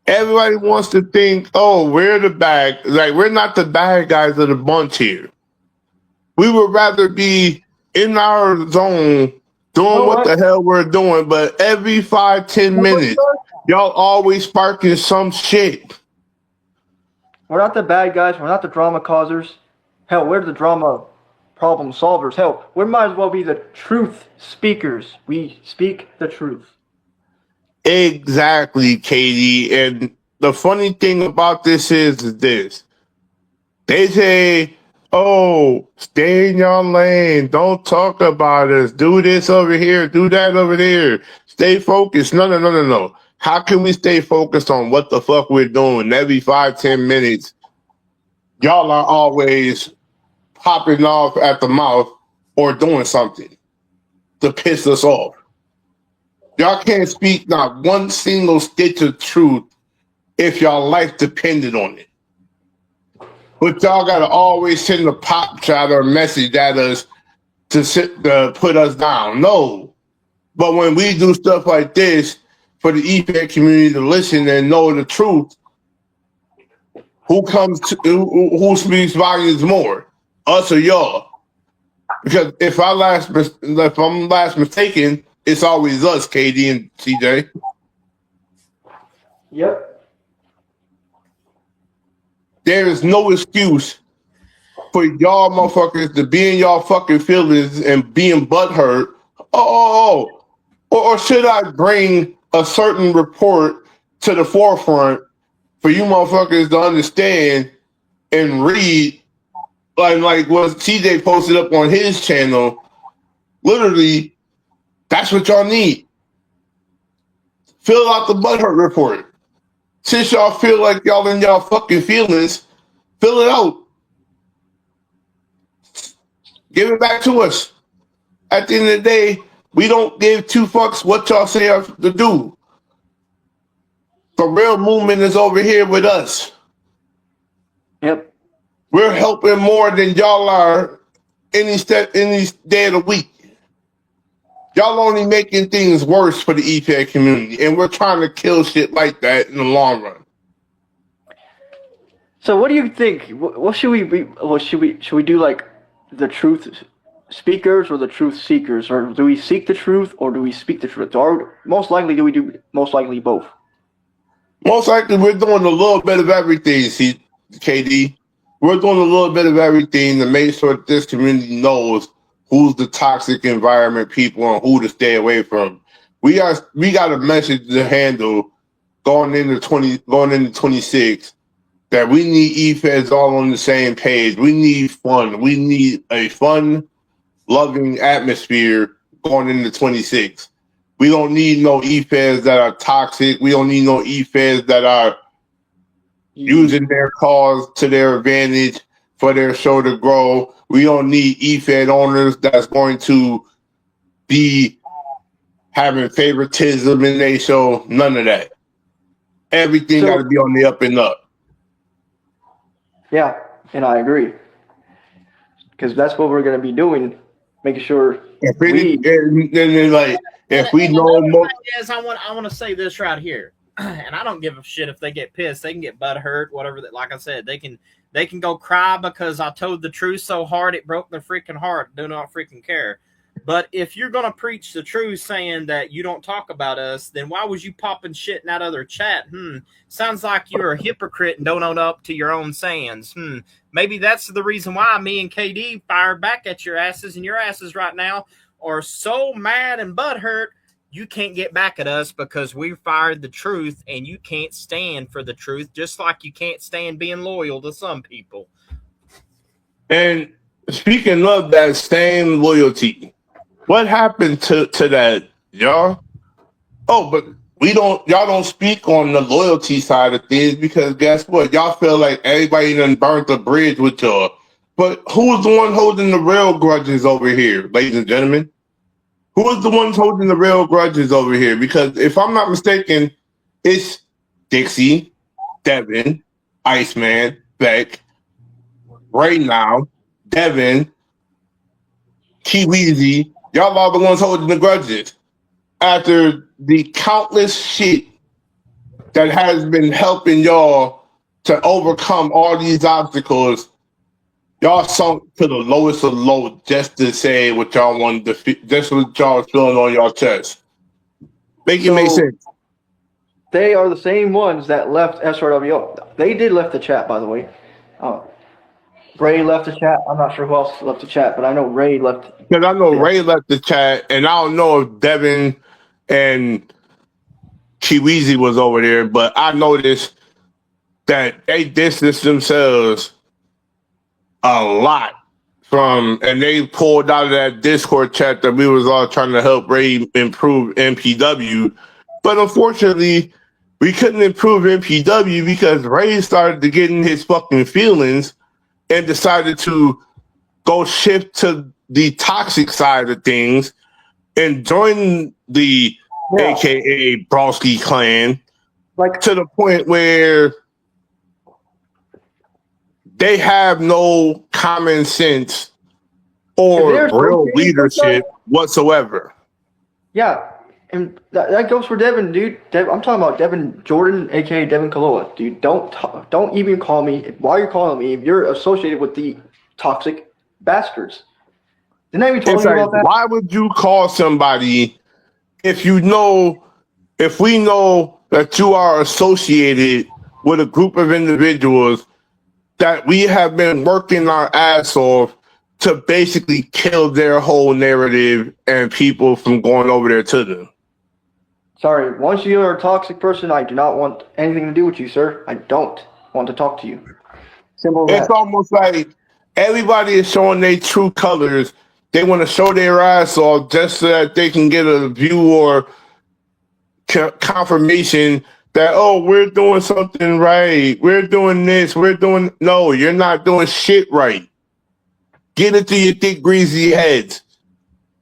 everybody wants to think, oh, we're not the bad guys of the bunch here. We would rather be in our zone doing what the hell we're doing, but every 5-10 minutes, y'all always sparking some shit. We're not the bad guys. We're not the drama causers. Hell, we're the drama problem solvers. Hell, we might as well be the truth speakers. We speak the truth. Exactly, Katie. And the funny thing about this is this. They say, oh, stay in your lane. Don't talk about us. Do this over here. Do that over there. Stay focused. No. How can we stay focused on what the fuck we're doing? Every 5-10 minutes, y'all are always popping off at the mouth or doing something to piss us off. Y'all can't speak not one single stitch of truth if y'all life depended on it. But y'all gotta always send a pop shot or a message at us to put us down. No. But when we do stuff like this for the e-ped community to listen and know the truth, who speaks volumes more? Us or y'all? Because if I'm last mistaken, it's always us, KD and CJ. Yep. There is no excuse for y'all motherfuckers to be in y'all fucking feelings and being butthurt. Or should I bring a certain report to the forefront for you motherfuckers to understand and read, like what TJ posted up on his channel. Literally, that's what y'all need. Fill out the butthurt report. Since y'all feel like y'all in y'all fucking feelings, fill it out. Give it back to us. At the end of the day, we don't give two fucks what y'all say to do. The real movement is over here with us. Yep. We're helping more than y'all are any day of the week. Y'all only making things worse for the EPA community, and we're trying to kill shit like that in the long run. So what do you think? What should we be? What should we do? Like the truth speakers or the truth seekers, or do we seek the truth or do we speak the truth? Or most likely, do we do most likely both? Most likely, we're doing a little bit of everything, KD. We're doing a little bit of everything to make sure that this community knows who's the toxic environment people and who to stay away from. We got a message to handle going into 26 that we need E-Feds all on the same page. We need fun. We need a fun, loving atmosphere going into 26. We don't need no E-Feds that are toxic. We don't need no E-Feds that are using their cause to their advantage for their show to grow. We don't need E-Fed owners that's going to be having favoritism in their show. None of that. Everything got to be on the up and up. Yeah, and I agree. Because that's what we're going to be doing, making sure if we know more. Yes, I want to say this right here. And I don't give a shit if they get pissed. They can get butt hurt, whatever. Like I said, they can go cry because I told the truth so hard it broke their freaking heart. Do not freaking care. But if you're gonna preach the truth, saying that you don't talk about us, then why was you popping shit in that other chat? Sounds like you're a hypocrite and don't own up to your own sayings. Maybe that's the reason why me and KD fired back at your asses, and your asses right now are so mad and butthurt. You can't get back at us because we fired the truth, and you can't stand for the truth, just like you can't stand being loyal to some people. And speaking of that same loyalty, what happened to that, y'all? Oh, but y'all don't speak on the loyalty side of things because guess what? Y'all feel like everybody done burnt the bridge with y'all. But who's the one holding the real grudges over here, ladies and gentlemen? Who is the ones holding the real grudges over here? Because if I'm not mistaken, it's Dixie, Devin, Iceman, Beck, right now, Devin, Kiwizi. Y'all are the ones holding the grudges. After the countless shit that has been helping y'all to overcome all these obstacles, y'all sunk to the lowest of low just to say what y'all wanted to, just what y'all feeling on y'all chest. Make sense. They are the same ones that left SRWO. They did left the chat, by the way. Ray left the chat. I'm not sure who else left the chat, but I know Ray left. Because I know Ray left the chat, and I don't know if Devin and Kiwizi was over there, but I noticed that they distanced themselves a lot and they pulled out of that Discord chat that we was all trying to help Ray improve MPW. But unfortunately, we couldn't improve MPW because Ray started to get in his fucking feelings and decided to go shift to the toxic side of things and join the AKA Browski clan, like to the point where they have no common sense or real leadership whatsoever. Yeah, and that goes for Devin, dude. I'm talking about Devin Jordan, aka Devin Kaloa. Dude, don't even call me. While you're calling me, if you're associated with the toxic bastards. Didn't I even talk to you about that? Why would you call somebody if we know that you are associated with a group of individuals that we have been working our ass off to basically kill their whole narrative and people from going over there to them? Sorry, once you are a toxic person, I do not want anything to do with you, sir. I don't want to talk to you. Simple as It's that. almost like everybody is showing their true colors. They want to show their ass off just so that they can get a view or confirmation that, oh, we're doing something right. We're doing this. We're doing. No, you're not doing shit right. Get it to your thick, greasy heads.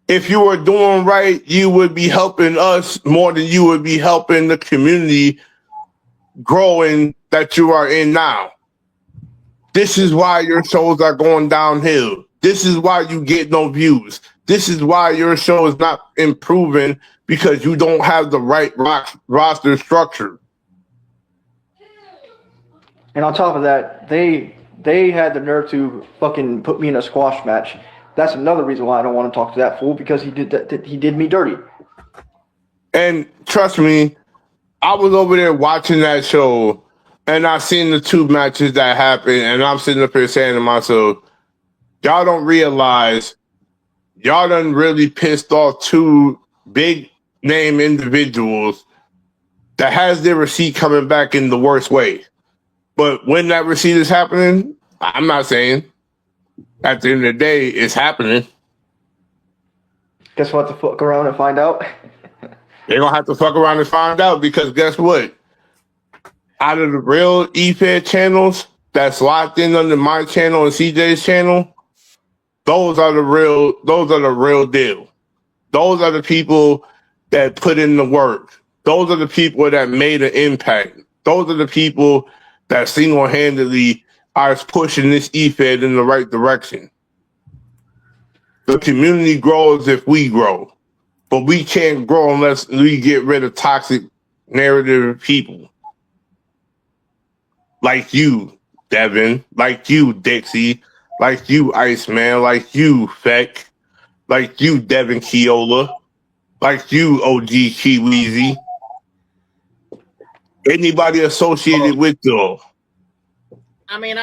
If you were doing right, you would be helping us more than you would be helping the community growing that you are in now. This is why your shows are going downhill. This is why you get no views. This is why your show is not improving because you don't have the right roster structure. And on top of that, they had the nerve to fucking put me in a squash match. That's another reason why I don't want to talk to that fool, because he did me dirty. And trust me, I was over there watching that show and I seen the two matches that happened, and I'm sitting up here saying to myself, y'all don't realize y'all done really pissed off two big name individuals that has their receipt coming back in the worst way. But when that receipt is happening, I'm not saying. At the end of the day, it's happening. Guess what? To fuck around and find out. They're gonna have to fuck around and find out, because guess what? Out of the real eFed channels that's locked in under my channel and CJ's channel, those are the real deal. Those are the people that put in the work. Those are the people that made an impact. Those are the people that single-handedly are pushing this eFed in the right direction. The community grows if we grow, but we can't grow unless we get rid of toxic narrative people. Like you, Devin, like you, Dixie, like you, Iceman, like you, Feck, like you, Devin Keola, like you, OG Kiweezy. Anybody associated with the I mean,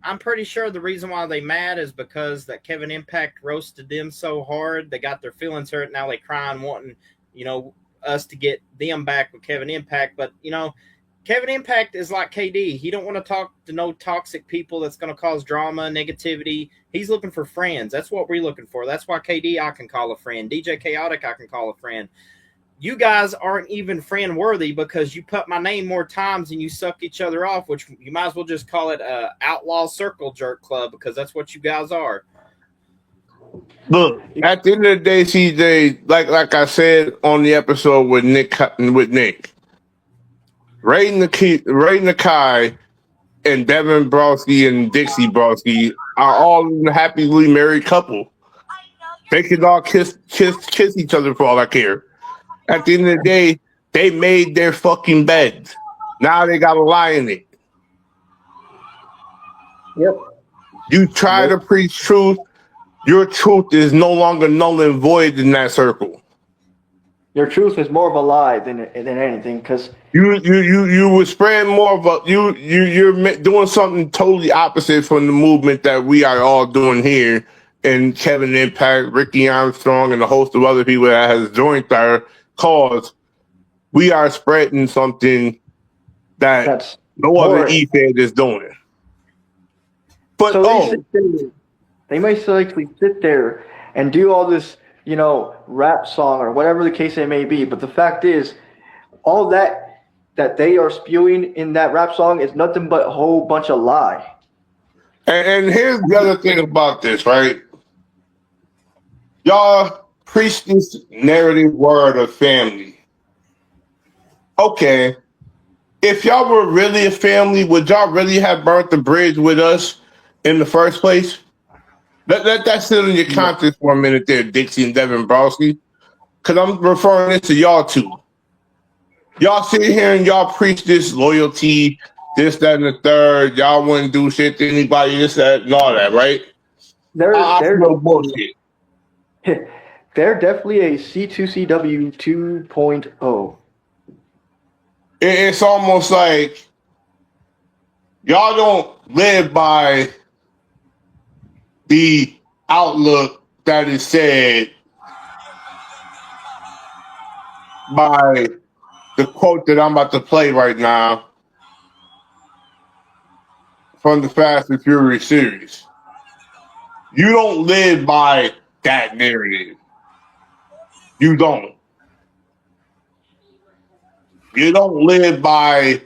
I'm pretty sure the reason why they mad is because that Kevin Impact roasted them so hard. They got their feelings hurt. Now they crying, wanting, us to get them back with Kevin Impact. But, Kevin Impact is like KD. He don't want to talk to no toxic people that's going to cause drama, negativity. He's looking for friends. That's what we're looking for. That's why KD I can call a friend. DJ Khaotic I can call a friend. You guys aren't even friend worthy because you put my name more times and you suck each other off, which you might as well just call it a outlaw circle jerk club, because that's what you guys are. Look, at the end of the day, CJ, like I said on the episode with Nick, Ray Nakai and Devin Brosky and Dixie Brosky are all a happily married couple. They could all kiss each other for all I care. At the end of the day, they made their fucking beds. Now they got to lie in it. Yep. You try to preach truth, your truth is no longer null and void in that circle. Your truth is more of a lie than anything, because you would spread more of a you're doing something totally opposite from the movement that we are all doing here, and Kevin Impact, Ricky Armstrong, and a host of other people that has joined our cause. We are spreading something that's no other eFed is doing. But so they may actually sit there and do all this, rap song or whatever the case it may be. But the fact is, all that they are spewing in that rap song is nothing but a whole bunch of lie. And here's the other thing about this, right? Y'all preach this narrative word of family. Okay. If y'all were really a family, would y'all really have burnt the bridge with us in the first place? Let that sit in your conscience for a minute there, Dixie and Devin Brosky. Because I'm referring this to y'all two. Y'all sit here and y'all preach this loyalty, this, that, and the third. Y'all wouldn't do shit to anybody, this, that, and all that, right? They're no bullshit. They're definitely a C2CW 2.0. It's almost like y'all don't live by the outlook that is said by the quote that I'm about to play right now from the Fast and Furious series. You don't live by that narrative. You don't. You don't live by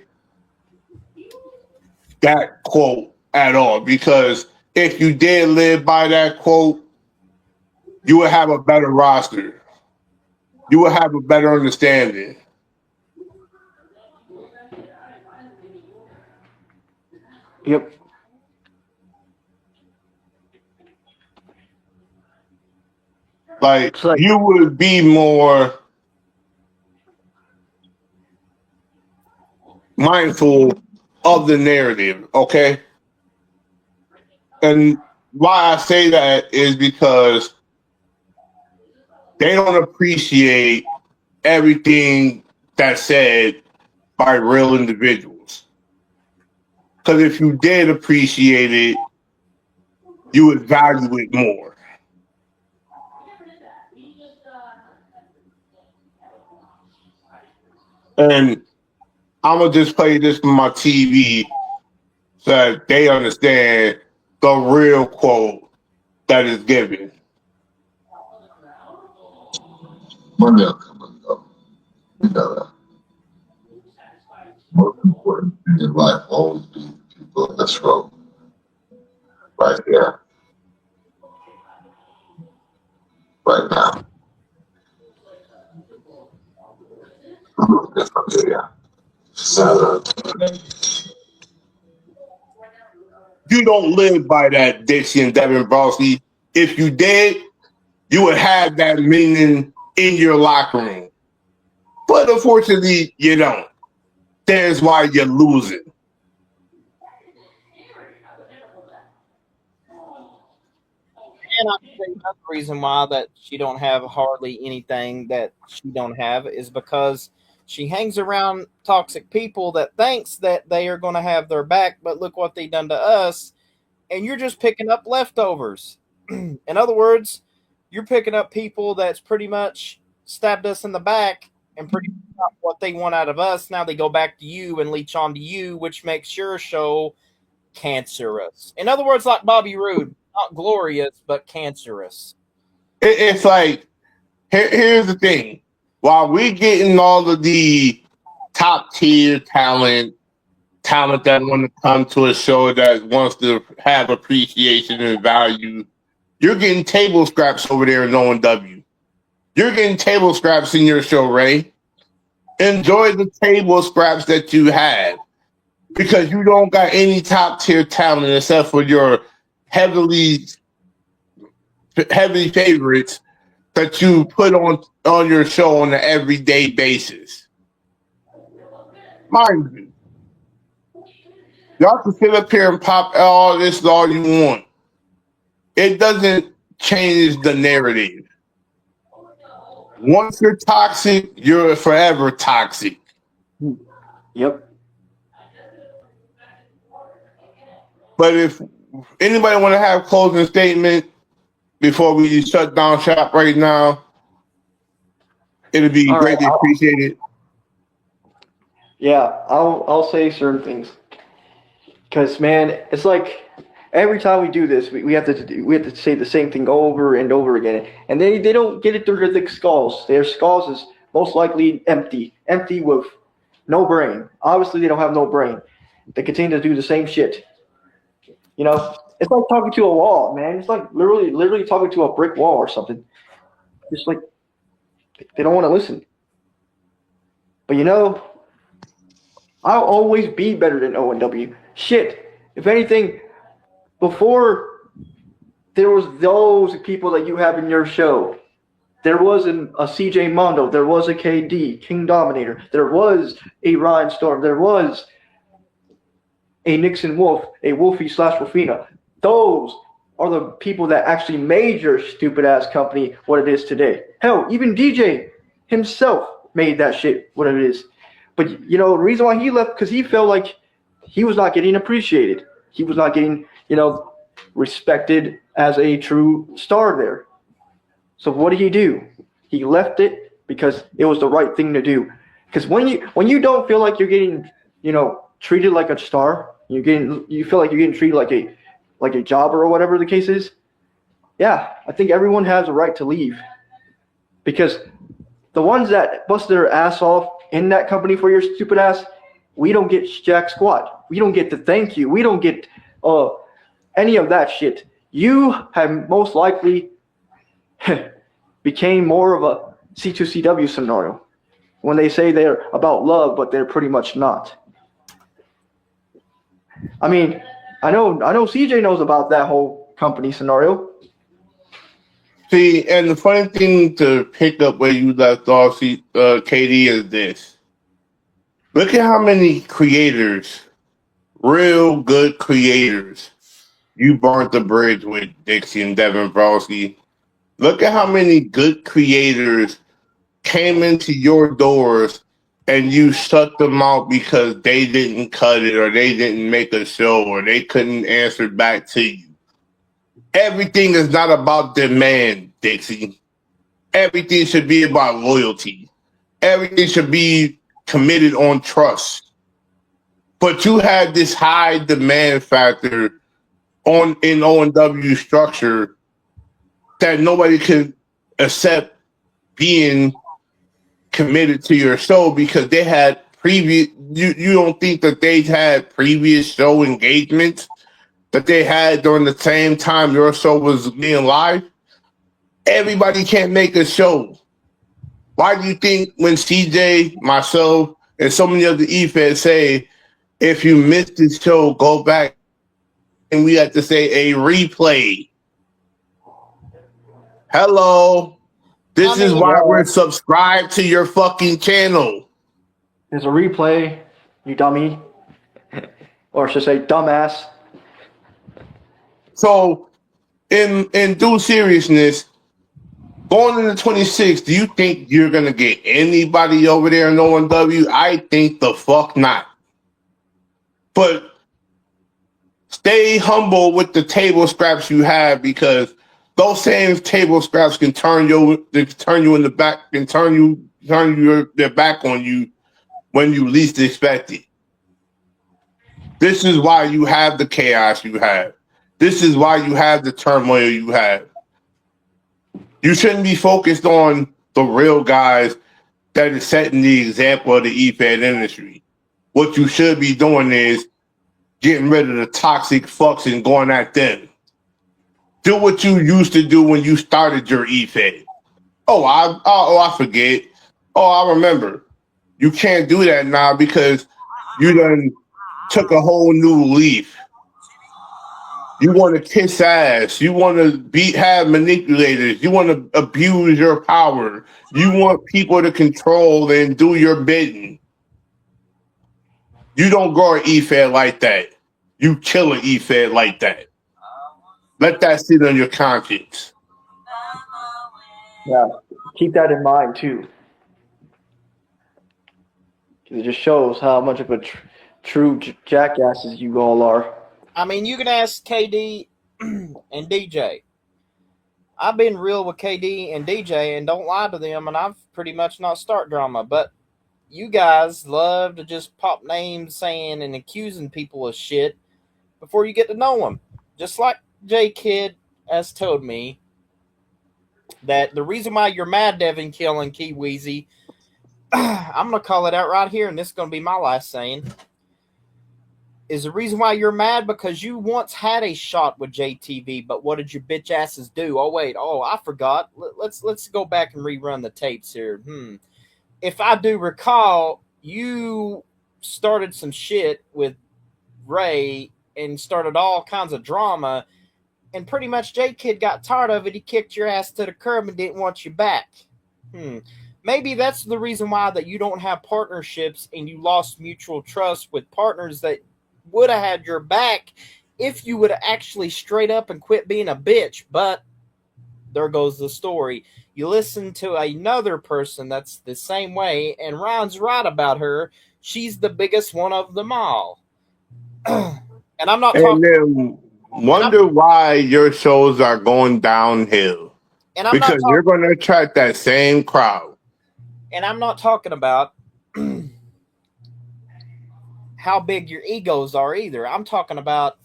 that quote at all, because if you did live by that quote, you would have a better roster. You would have a better understanding. Yep. Like, It's like, you would be more mindful of the narrative, okay? And why I say that is because they don't appreciate everything that's said by real individuals. Because if you did appreciate it, you would value it more. And I'm going to just play this from my TV so that they understand the real quote that is given. Money will come and go. You know that. Most important thing in life will always be the people in this room. Right here. Right now. It's from here. So, You don't live by that, Dixie and Devin Brosky. If you did, you would have that meaning in your locker room. But unfortunately, you don't. That's why you're losing. And I think another reason why that she don't have hardly anything that she don't have is because she hangs around toxic people that thinks that they are going to have their back, but look what they done to us, and you're just picking up leftovers. In other words, you're picking up people that's pretty much stabbed us in the back and pretty much got what they want out of us. Now they go back to you and leech onto you, which makes your show cancerous. In other words, like Bobby Roode, not glorious, but cancerous. It's like, here's the thing. While we getting all of the top tier talent that want to come to a show that wants to have appreciation and value, you're getting table scraps over there in ONW. You're getting table scraps in your show, Ray. Enjoy the table scraps that you have, because you don't got any top tier talent except for your heavily favorites that you put on your show on an everyday basis. Mind you, y'all can sit up here and pop all this all you want. It doesn't change the narrative. Once you're toxic, you're forever toxic. yep. But if anybody want to have closing statement before we shut down shop right now, it'll be All right. greatly appreciated. Yeah, I'll say certain things. Because man, it's like every time we do this, we have to say the same thing over and over again, and they don't get it through their skulls. Their skulls is most likely empty with no brain. Obviously, they don't have no brain. They continue to do the same shit. You know, it's like talking to a wall, man. It's like literally talking to a brick wall or something. Just like they don't want to listen. But you know, I'll always be better than ONW. Shit. If anything, before there was those people that you have in your show, there was a CJ Mondo, there was a KD, King Dominator, there was a Ryan Storm, there was a Nixon Wolf, a Wolfie / Wolfina. Those are the people that actually made your stupid ass company what it is today. Hell, even DJ himself made that shit what it is. But you know, the reason why he left, because he felt like he was not getting appreciated. He was not getting, respected as a true star there. So what did he do? He left it because it was the right thing to do. Because when you don't feel like you're getting, treated like a star, you feel like you're getting treated like a jobber or whatever the case is. Yeah, I think everyone has a right to leave, because the ones that bust their ass off in that company for your stupid ass, we don't get jack squat. We don't get to thank you. We don't get any of that shit. You have most likely became more of a C2CW scenario when they say they're about love, but they're pretty much not. I mean, I know CJ knows about that whole company scenario. See, and the funny thing to pick up where you left off, KD, is this. Look at how many creators, real good creators, you burnt the bridge with, Dixie and Devin Browski. Look at how many good creators came into your doors and you shut them out because they didn't cut it or they didn't make a show or they couldn't answer back to you. Everything is not about demand, Dixie. Everything should be about loyalty. Everything should be committed on trust. But you had this high demand factor in O&W structure that nobody could accept being committed to your show because they had previous. You don't think that they had previous show engagements that they had during the same time your show was being live? Everybody can't make a show. Why do you think when CJ, myself, and so many other E-feds say, if you missed this show, go back, and we have to say a replay? Hello. This is why we're subscribed to your fucking channel. There's a replay, you dummy. Or I should say dumbass. So, in due seriousness, going into 26, do you think you're going to get anybody over there in O&W? I think the fuck not. But stay humble with the table scraps you have, because those same table scraps can turn you in the back and turn their back on you when you least expect it. This is why you have the chaos you have. This is why you have the turmoil you have. You shouldn't be focused on the real guys that is setting the example of the E-Fed industry. What you should be doing is getting rid of the toxic fucks and going at them. Do what you used to do when you started your E-Fed. I forget. I remember. You can't do that now because you done took a whole new leaf. You want to kiss ass. You want to have manipulators. You want to abuse your power. You want people to control and do your bidding. You don't grow an E-Fed like that. You kill an E-Fed like that. Let that sit on your conscience. Yeah, keep that in mind too. It just shows how much of a true jackasses you all are. I mean, you can ask KD and DJ. I've been real with KD and DJ and don't lie to them, and I've pretty much not start drama. But you guys love to just pop names saying and accusing people of shit before you get to know them. Just like J Kid has told me that the reason why you're mad, Devin Kill and Key Weezy, I'm going to call it out right here, and this is going to be my last saying, is the reason why you're mad because you once had a shot with JTV, but what did your bitch asses do? I forgot. Let's go back and rerun the tapes here. If I do recall, you started some shit with Ray and started all kinds of drama, and pretty much J-Kid got tired of it. He kicked your ass to the curb and didn't want you back. Maybe that's the reason why that you don't have partnerships and you lost mutual trust with partners that would have had your back if you would have actually straight up and quit being a bitch. But there goes the story. You listen to another person that's the same way, and Ron's right about her. She's the biggest one of them all. And I'm not talking... And then wonder why your shows are going downhill. And I'm because you're going to attract that same crowd. And I'm not talking about how big your egos are either. I'm talking about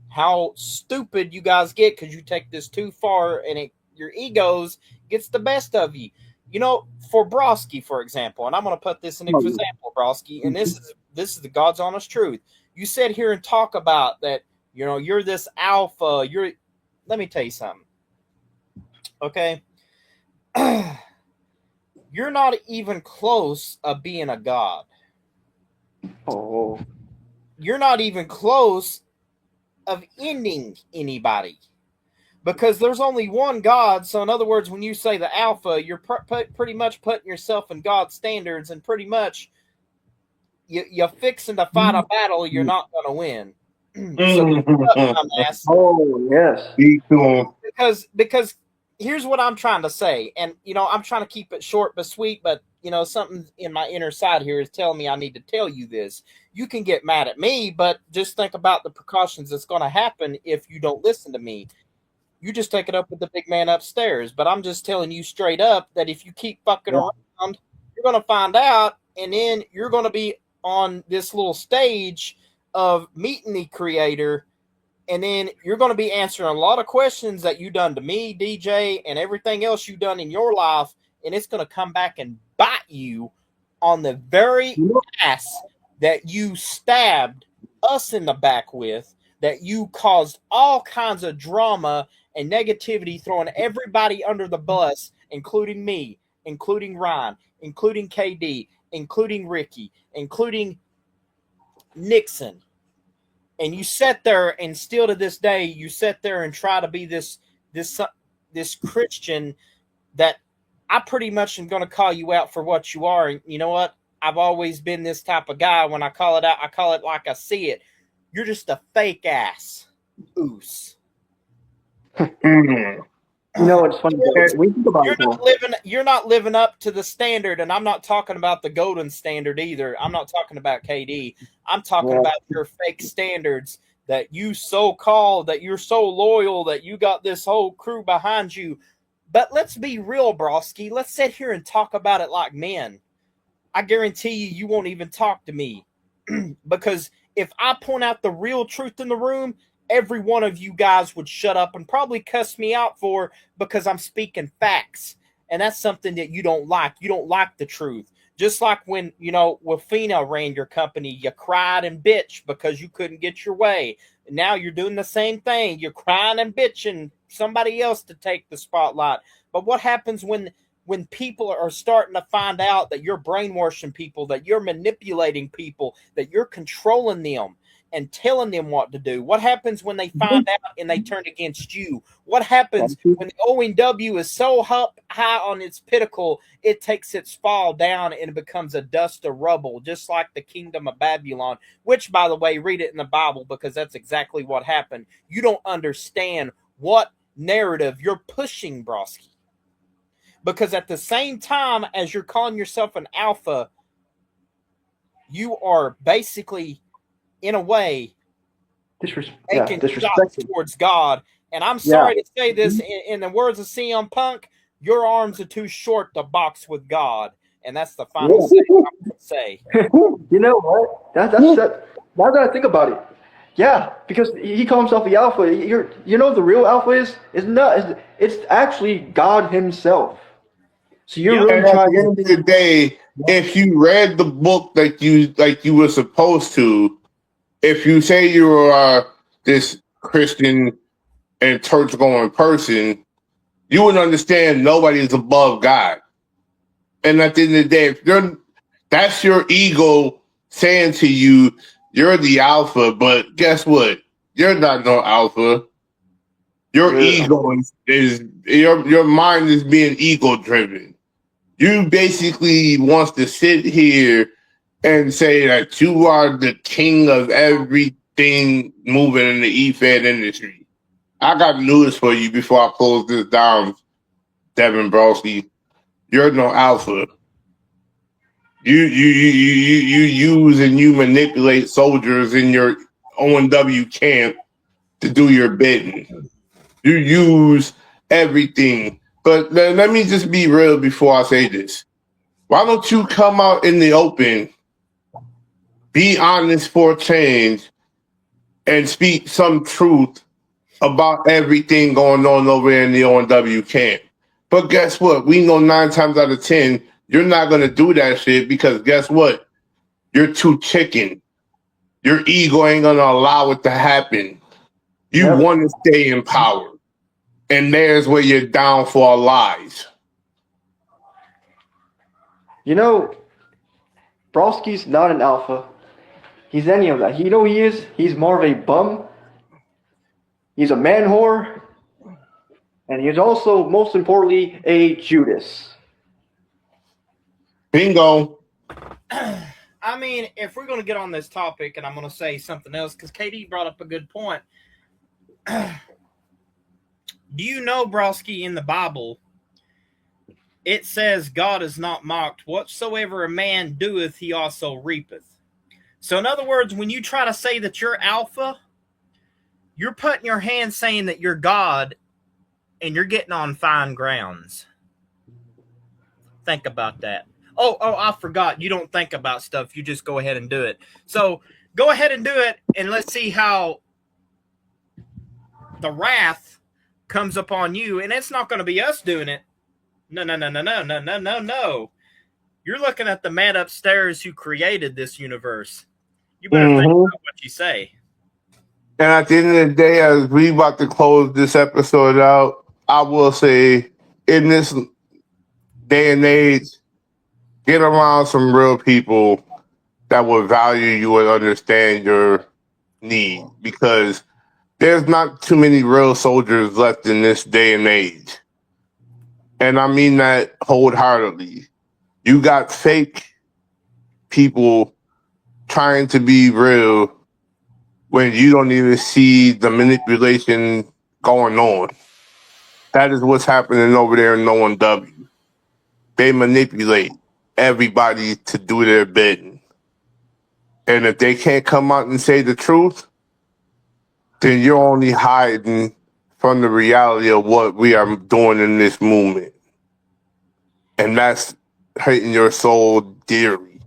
how stupid you guys get because you take this too far and your egos gets the best of you. You know, for Broski, for example, and I'm going to put this in an example, Broski, and this is the God's honest truth. You sit here and talk about that, you know, you're this alpha. Let me tell you something. Okay. You're not even close of being a god. Oh. You're not even close of ending anybody because there's only one God. So in other words, when you say the alpha, you're pretty much putting yourself in God's standards, and pretty much you're fixing to fight a battle you're not going to win. So oh yes, because here's what I'm trying to say, and you know I'm trying to keep it short but sweet, but you know something in my inner side here is telling me I need to tell you this. You can get mad at me, but just think about the precautions that's going to happen if you don't listen to me. You just take it up with the big man upstairs. But I'm just telling you straight up that if you keep fucking around, you're going to find out, and then you're going to be on this little stage of meeting the creator, and then you're going to be answering a lot of questions that you done to me, DJ, and everything else you done in your life, and it's going to come back and bite you on the very ass that you stabbed us in the back with, that you caused all kinds of drama and negativity, throwing everybody under the bus, including me, including Ryan, including KD, including Ricky, including Nixon. And you sat there, and still to this day, you sit there and try to be this Christian that I pretty much am going to call you out for what you are. And you know what? I've always been this type of guy. When I call it out, I call it like I see it. You're just a fake ass oos. You know what's funny? We think about you're not living up to the standard, and I'm not talking about the golden standard either. I'm not talking about KD. I'm talking about your fake standards that you so called, that you're so loyal, that you got this whole crew behind you. But let's be real, Broski. Let's sit here and talk about it like men. I guarantee you won't even talk to me because if I point out the real truth in the room, every one of you guys would shut up and probably cuss me out for, because I'm speaking facts. And that's something that you don't like. You don't like the truth. Just like when, you know, Wafina ran your company, you cried and bitched because you couldn't get your way. And now you're doing the same thing. You're crying and bitching somebody else to take the spotlight. But what happens when people are starting to find out that you're brainwashing people, that you're manipulating people, that you're controlling them and telling them what to do? What happens when they find out and they turn against you? What happens when the ONW is so high on its pinnacle, it takes its fall down and it becomes a dust of rubble, just like the kingdom of Babylon, which, by the way, read it in the Bible because that's exactly what happened. You don't understand what narrative you're pushing, Broski. Because at the same time as you're calling yourself an alpha, you are basically, in a way, making shots towards God. And I'm sorry to say this, in the words of CM Punk, your arms are too short to box with God. And that's the final thing I'm going to say. You know what? That's that. Now that I think about it, yeah, because he calls himself the alpha. You know the real alpha is not. It's actually God Himself. So you're really trying. At the end of the day, if you read the book like you were supposed to, if you say you are this Christian and church-going person, you would understand nobody is above God. And at the end of the day, that's your ego saying to you, you're the alpha, but guess what? You're not no alpha. Your ego is your mind is being ego-driven. You basically wants to sit here and say that you are the king of everything moving in the E-Fed industry. I got news for you before I close this down, Devin Broski. You're no alpha. You use and you manipulate soldiers in your ONW camp to do your bidding. You use everything. But let me just be real before I say this. Why don't you come out in the open, be honest for a change, and speak some truth about everything going on over there in the ONW camp? But guess what? We know 9 times out of 10, you're not going to do that shit because guess what? You're too chicken. Your ego ain't going to allow it to happen. You Yep. want to stay in power. And there's where your downfall lies. You know, Broski's not an alpha. He's any of that. You know he is? He's more of a bum. He's a man whore. And he's also, most importantly, a Judas. Bingo. I mean, if we're going to get on this topic, and I'm going to say something else, because KD brought up a good point. Do you know, Broski, in the Bible, it says God is not mocked. Whatsoever a man doeth, he also reapeth. So in other words, when you try to say that you're alpha, you're putting your hand saying that you're God, and you're getting on fine grounds. Think about that. Oh, I forgot. You don't think about stuff. You just go ahead and do it. So go ahead and do it, and let's see how the wrath comes upon you. And it's not going to be us doing it. No. You're looking at the man upstairs who created this universe. You better think about what you say. And at the end of the day, as we about to close this episode out, I will say, in this day and age, get around some real people that will value you and understand your need, because there's not too many real soldiers left in this day and age. And I mean that wholeheartedly. You got fake people trying to be real when you don't even see the manipulation going on. That is what's happening over there in ONW. They manipulate everybody to do their bidding. And if they can't come out and say the truth, then you're only hiding from the reality of what we are doing in this movement. And that's hurting your soul dearly.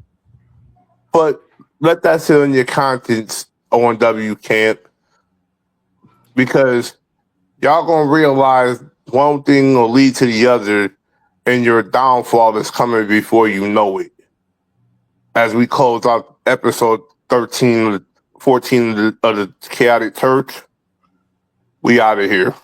But let that sit on your conscience, ONW camp, because y'all gonna realize one thing will lead to the other, and your downfall is coming before you know it. As we close out episode 13, 14 of the Chaotic Church, we out of here.